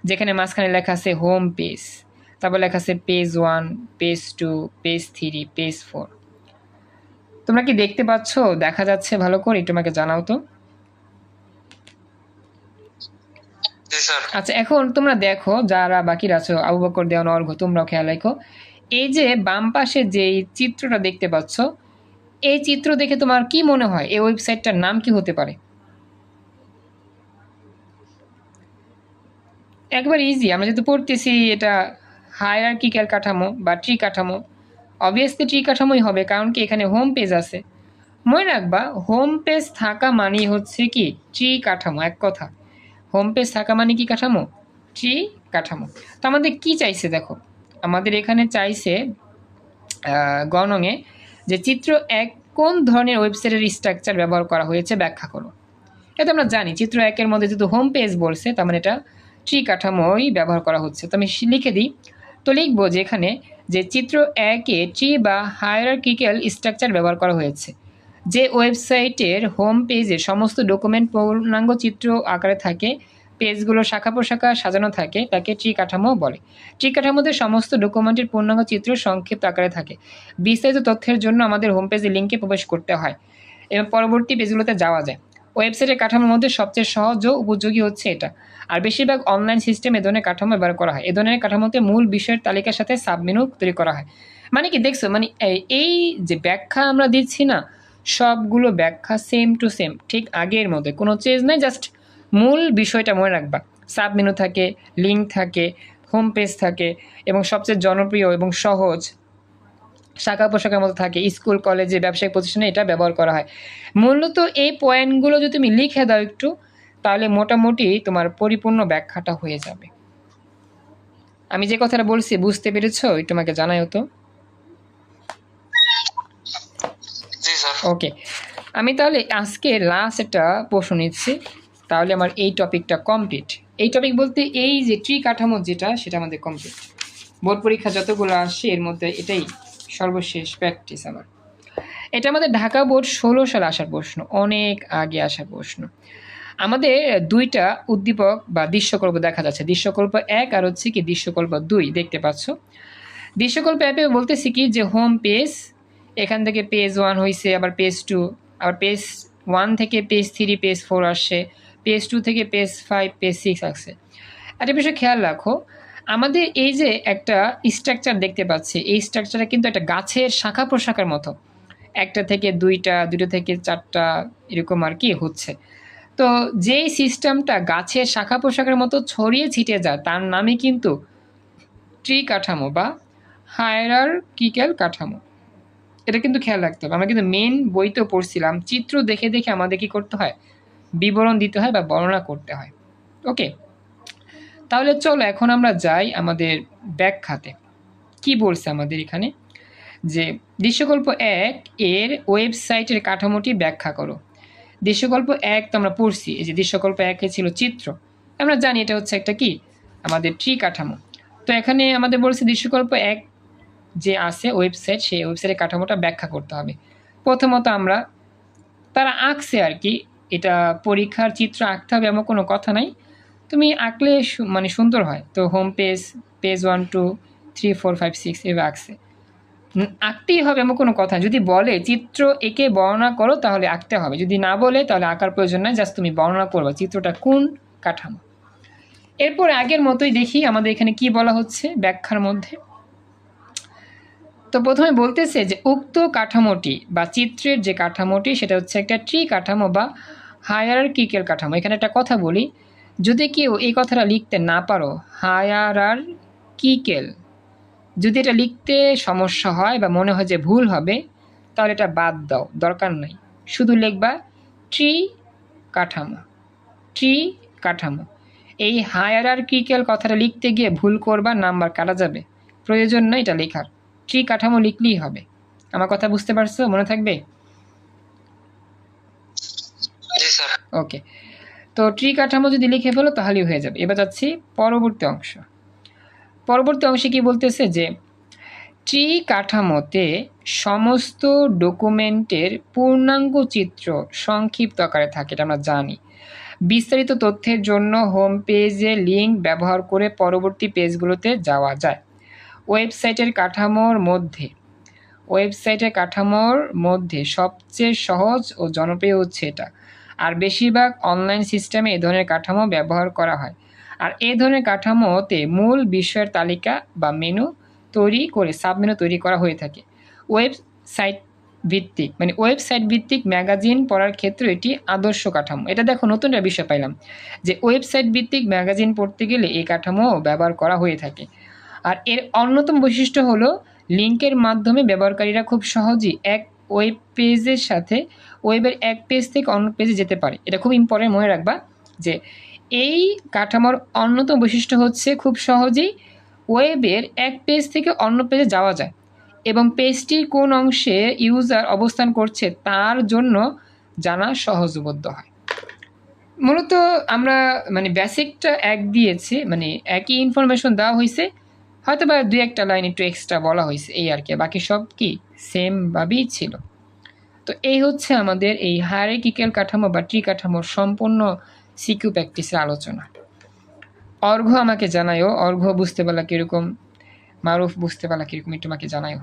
যেখানে মাঝখানে লেখা আছে হোম পেজ, তারপর লেখা আছে পেজ 1, পেজ 2, পেজ 3, পেজ 4। তোমরা কি দেখতে পাচ্ছ, দেখা যাচ্ছে ভালো করে? তোমাকে জানাও তো। আচ্ছা এখন তোমরা দেখো, যারা বাকি আছো, আবু বকর, দেওয়ান, অর্ঘ, তোমরাও খেয়াল রাখো, এই যে বাম পাশে যে চিত্রটা দেখতে পাচ্ছ, এই চিত্র দেখে তোমার কি মনে হয় এই ওয়েবসাইটটার নাম কি হতে পারে? একবার ইজি, আমরা যেহেতু পড়তেছি এটা হায়ারার্কিক্যাল কাঠামো বা ট্রি কাঠামো, অবভিয়াসলি ট্রি কাঠামোই হবে, কারণ কি এখানে হোম পেজ আছে। মনে রাখবা হোম পেজ থাকা মানেই হচ্ছে কি ট্রি কাঠামো, এক কথা। হোম পেজ থাকা মানে কি কাঠামো, ট্রি কাঠামো। তো আমাদের কি চাইছে দেখো, আমাদের এখানে চাইছে গণঙে যে চিত্র 1 কোন ধরনের ওয়েবসাইটের স্ট্রাকচার ব্যবহার করা হয়েছে ব্যাখ্যা করো। এটা আমরা জানি চিত্র 1-এর মধ্যে যেহেতু হোম পেজ বলছে, তার মানে এটা ট্রি কাঠামোই ব্যবহার করা হচ্ছে। তো আমি লিখে দিই, তো লিখবো যে এখানে যে চিত্র 1-এ ট্রি বা হায়ারার্কিক্যাল স্ট্রাকচার ব্যবহার করা হয়েছে। যে ওয়েবসাইটের হোম পেজে সমস্ত ডকুমেন্ট পূর্ণাঙ্গ চিত্র আকারে থাকে, পেজগুলো শাখা প্রশাখা সাজানো থাকে, তাকে ট্রি কাঠামো বলে। ট্রি কাঠামোতে সমস্ত ডকুমেন্টের পূর্ণাঙ্গ চিত্র সংক্ষিপ্ত আকারে থাকে। বিস্তারিত তথ্যের জন্য আমাদের হোম পেজে লিঙ্কে প্রবেশ করতে হয় এবং পরবর্তী পেজগুলোতে যাওয়া যায়। ওয়েবসাইটের কাঠামোর মধ্যে সবচেয়ে সহজ ও উপযোগী হচ্ছে এটা। আর বেশিরভাগ অনলাইন সিস্টেম এ ধরনের কাঠামো ব্যবহার করা হয়। এ ধরনের কাঠামোতে মূল বিষয়ের তালিকার সাথে সাবমেনু তৈরি করা হয়। মানে কি দেখছো, মানে এই যে ব্যাখ্যা আমরা দিচ্ছি না, সবগুলো ব্যাখ্যা সেম টু সেম, ঠিক আগের মতো, কোনো চেঞ্জ নাই, জাস্ট মূল বিষয়টা মনে রাখবা। সাবমেনু থাকে, লিঙ্ক থাকে, হোম পেজ থাকে এবং সবচেয়ে জনপ্রিয় এবং সহজ শাখা পোশাকের মতো থাকে, স্কুল কলেজে ব্যবসায়িক প্রতিষ্ঠানে এটা ব্যবহার করা হয়। মূলত এই পয়েন্টগুলো যদি তুমি লিখে দাও একটু, তাহলে মোটামুটি তোমার পরিপূর্ণ ব্যাখ্যাটা হয়ে যাবে। আমি যে কথাটা বলছি বুঝতে পেরেছো? একটু আমাকে জানাই হতো। ওকে, আমি তাহলে আজকে লাস্ট একটা প্রশ্ন নিচ্ছি, তাহলে আমার এই টপিকটা কমপ্লিট। এই টপিক বলতে এই যে ট্রি কাঠামো যেটা, সেটা আমাদের কমপ্লিট। বোর্ড পরীক্ষা যতগুলো আসছে এর মধ্যে এটাই সর্বশেষ প্র্যাকটিস আমার। এটা আমাদের ঢাকা বোর্ড 16 সালে আসার প্রশ্ন, অনেক আগে আসার প্রশ্ন। আমাদের দুইটা উদ্দীপক বা দৃশ্যকল্প দেখা যাচ্ছে, দৃশ্যকল্প 1 আর হচ্ছে কি দৃশ্যকল্প 2 দেখতে পাচ্ছ। দৃশ্যকল্প অ্যাপে বলতেছি কি যে হোম পেজ, এখান থেকে পেজ 1 হয়েছে, আবার পেজ 2, আবার পেজ 1 থেকে পেজ 3, পেজ 4 আসছে, পেজ 2 থেকে পেজ 5, পেজ 6 আসছে। একটা বিষয় খেয়াল রাখো, আমাদের এই যে একটা স্ট্রাকচার দেখতে পাচ্ছি, এই স্ট্রাকচারটা কিন্তু একটা গাছের শাখা প্রশাখার মতো, একটা থেকে দুইটা, দুটো থেকে চারটা, এরকম আর কি হচ্ছে। তো যেই সিস্টেমটা গাছের শাখা প্রশাখার মতো ছড়িয়ে ছিটে যায়, তার নামই কিন্তু ট্রি কাঠামো বা হায়ারার্কিক্যাল কাঠামো। এটা কিন্তু খেয়াল রাখতে হবে। আমরা কিন্তু মেন বইতেও পড়ছিলাম, চিত্র দেখে দেখে আমাদের কি করতে হয়, বিবরণ দিতে হয় বা বর্ণনা করতে হয়। ওকে, তাহলে চলো এখন আমরা যাই আমাদের ব্যাখ্যাতে। কি বলছে আমাদের এখানে, যে দৃশ্যকল্প 1 এর ওয়েবসাইটের কাঠামোটি ব্যাখ্যা করো। দৃশ্যকল্প 1 তো আমরা পড়ছি, এই যে দৃশ্যকল্প 1-এ ছিল চিত্র, আমরা জানি এটা হচ্ছে একটা কি আমাদের ট্রি কাঠামো। তো এখানে আমাদের বলছে দৃশ্যকল্প 1 যে আছে ওয়েবসাইট, সেই ওয়েবসাইটের কাঠামোটা ব্যাখ্যা করতে হবে। প্রথমত আমরা তারা আঁকছে আর কি, এটা পরীক্ষার চিত্র আঁকতে হবে এমন কোনো কথা নাই, তুমি আঁকলে মানে সুন্দর হয়। তো হোম পেজ, পেজ 1, 2, 3, 4, 5, 6 এভাবে আঁকছে, আঁকতেই হবে এমন কোনো কথা। যদি বলে চিত্র এঁকে বর্ণনা করো তাহলে আঁকতে হবে, যদি না বলে তাহলে আঁকার প্রয়োজন নাই, জাস্ট তুমি বর্ণনা করবে চিত্রটা কোন কাঠামো। এরপর আগের মতোই দেখি আমাদের এখানে কি বলা হচ্ছে ব্যাখ্যার মধ্যে। তো প্রথমে বলতেছে যে উক্ত কাঠামোটি বা চিত্রের যে কাঠামোটি সেটা হচ্ছে একটা ট্রি কাঠামো বা হায়ারার্কিক্যাল কাঠামো। এখানে একটা কথা বলি, যদি কেউ এই কথাটা লিখতে না পারো, হায়ারার্কিক্যাল, যদি এটা লিখতে সমস্যা হয় বা মনে হয় যে ভুল হবে, তাহলে এটা বাদ দাও, দরকার নাই, শুধু লিখবা ট্রি কাঠামো। ট্রি কাঠামো, এই হায়ারার্কিক্যাল কথাটা লিখতে গিয়ে ভুল করবা, নাম্বার কাটা যাবে, প্রয়োজন নয় এটা লেখার। ট্রি কাঠামো লিখলেই হবে। আমার কথা বুঝতে পারছো? মনে থাকবে? ওকে, তো ট্রি কাঠামো যদি লিখে ফেলো তাহলেই হয়ে যাবে। এবার যাচ্ছি পরবর্তী অংশ। পরবর্তী অংশে কি বলতেছে যে ট্রি কাঠামোতে সমস্ত ডকুমেন্টের পূর্ণাঙ্গ চিত্র সংক্ষিপ্ত আকারে থাকে, এটা আমরা জানি। বিস্তারিত তথ্যের জন্য হোম পেজে লিঙ্ক ব্যবহার করে পরবর্তী পেজগুলোতে যাওয়া যায়। ওয়েবসাইটের কাঠামোর মধ্যে সবচেয়ে সহজ ও জনপ্রিয় হচ্ছে এটা। আর বেশিরভাগ অনলাইন সিস্টেমে এই ধরনের কাঠামো ব্যবহার করা হয়। আর এই ধরনের কাঠামোতে মূল বিষয়ের তালিকা বা মেনু তৈরি করে সাবমেনু তৈরি করা হয়ে থাকে। ওয়েবসাইট ভিত্তিক ম্যাগাজিন পড়ার ক্ষেত্রে এটি আদর্শ কাঠামো। এটা দেখো নতুন একটা বিষয় পাইলাম, যে ওয়েবসাইট ভিত্তিক ম্যাগাজিন পড়তে গেলে এই কাঠামো ব্যবহার করা হয়ে থাকে। আর এর অন্যতম বৈশিষ্ট্য হলো লিঙ্কের মাধ্যমে ব্যবহারকারীরা খুব সহজেই এক ওয়েব পেজের সাথে ওয়েবের এক পেজ থেকে অন্য পেজে যেতে পারে। এটা খুব ইম্পর্টেন্ট, মনে রাখবা যে এই কাঠামোর অন্যতম বৈশিষ্ট্য হচ্ছে খুব সহজেই ওয়েবের এক পেজ থেকে অন্য পেজে যাওয়া যায়। এবং পেজটির কোন অংশে ইউজার অবস্থান করছে তার জন্য জানা সহজবোধ্য হয়। মূলত আমরা মানে বেসিকটা এক দিয়েছি, মানে একই ইনফরমেশন দেওয়া হয়েছে, হয়তো বা দুই একটা লাইন একটু এক্সট্রা বলা হয়েছে এই আর কি, বাকি সব কি সেমভাবেই ছিল। তো এই হচ্ছে আমাদের এই হায়ারার্কিক্যাল কাঠামো বা ট্রি কাঠামোর সম্পূর্ণ সিকিউ প্র্যাকটিসের আলোচনা। অর্ঘ্য আমাকে জানায়ও, অর্ঘ্য বুঝতে পারলা কিরকম, মারুফ বুঝতে পারলা কিরকম, একটু আমাকে জানায়ও।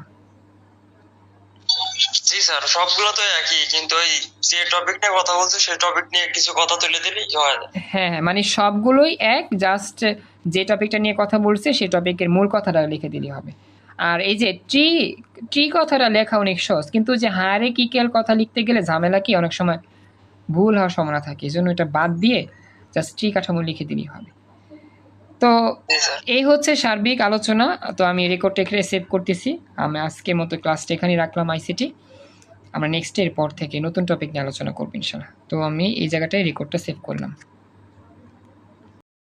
জি স্যার, সবগুলো তো একই, কিন্তু ওই যে টপিক নিয়ে কথা বলছে সেই টপিক নিয়ে কিছু কথা তুলে দিলেই হয়। হ্যাঁ, মানে সবগুলোই এক, জাস্ট যে টপিকটা নিয়ে কথা বলছে সেই টপিকের মূল কথাটা লিখে দিলেই হবে। আর এই যে ট্রি ট্রি কথাটা লেখা অনেক সহজ, কিন্তু যে হায়ারার্কিক্যাল কথা লিখতে গেলে ঝামেলা কি অনেক সময় ভুল হওয়ার সম্ভাবনা থাকে, এই জন্য এটা বাদ দিয়ে জাস্ট ট্রি কাঠামো লিখে দিলেই হবে। তো এই হচ্ছে সার্বিক আলোচনা। তো আমি রেকর্ডটা এখানে সেভ করতেছি। আমি আজকের মতো ক্লাসটা এখানেই রাখলাম আইসিটি। আমরা নেক্সট এর পর থেকে নতুন টপিক নিয়ে আলোচনা করবো ইনশাল্লাহ। তো আমি এই জায়গাটায় রেকর্ডটা সেভ করলাম।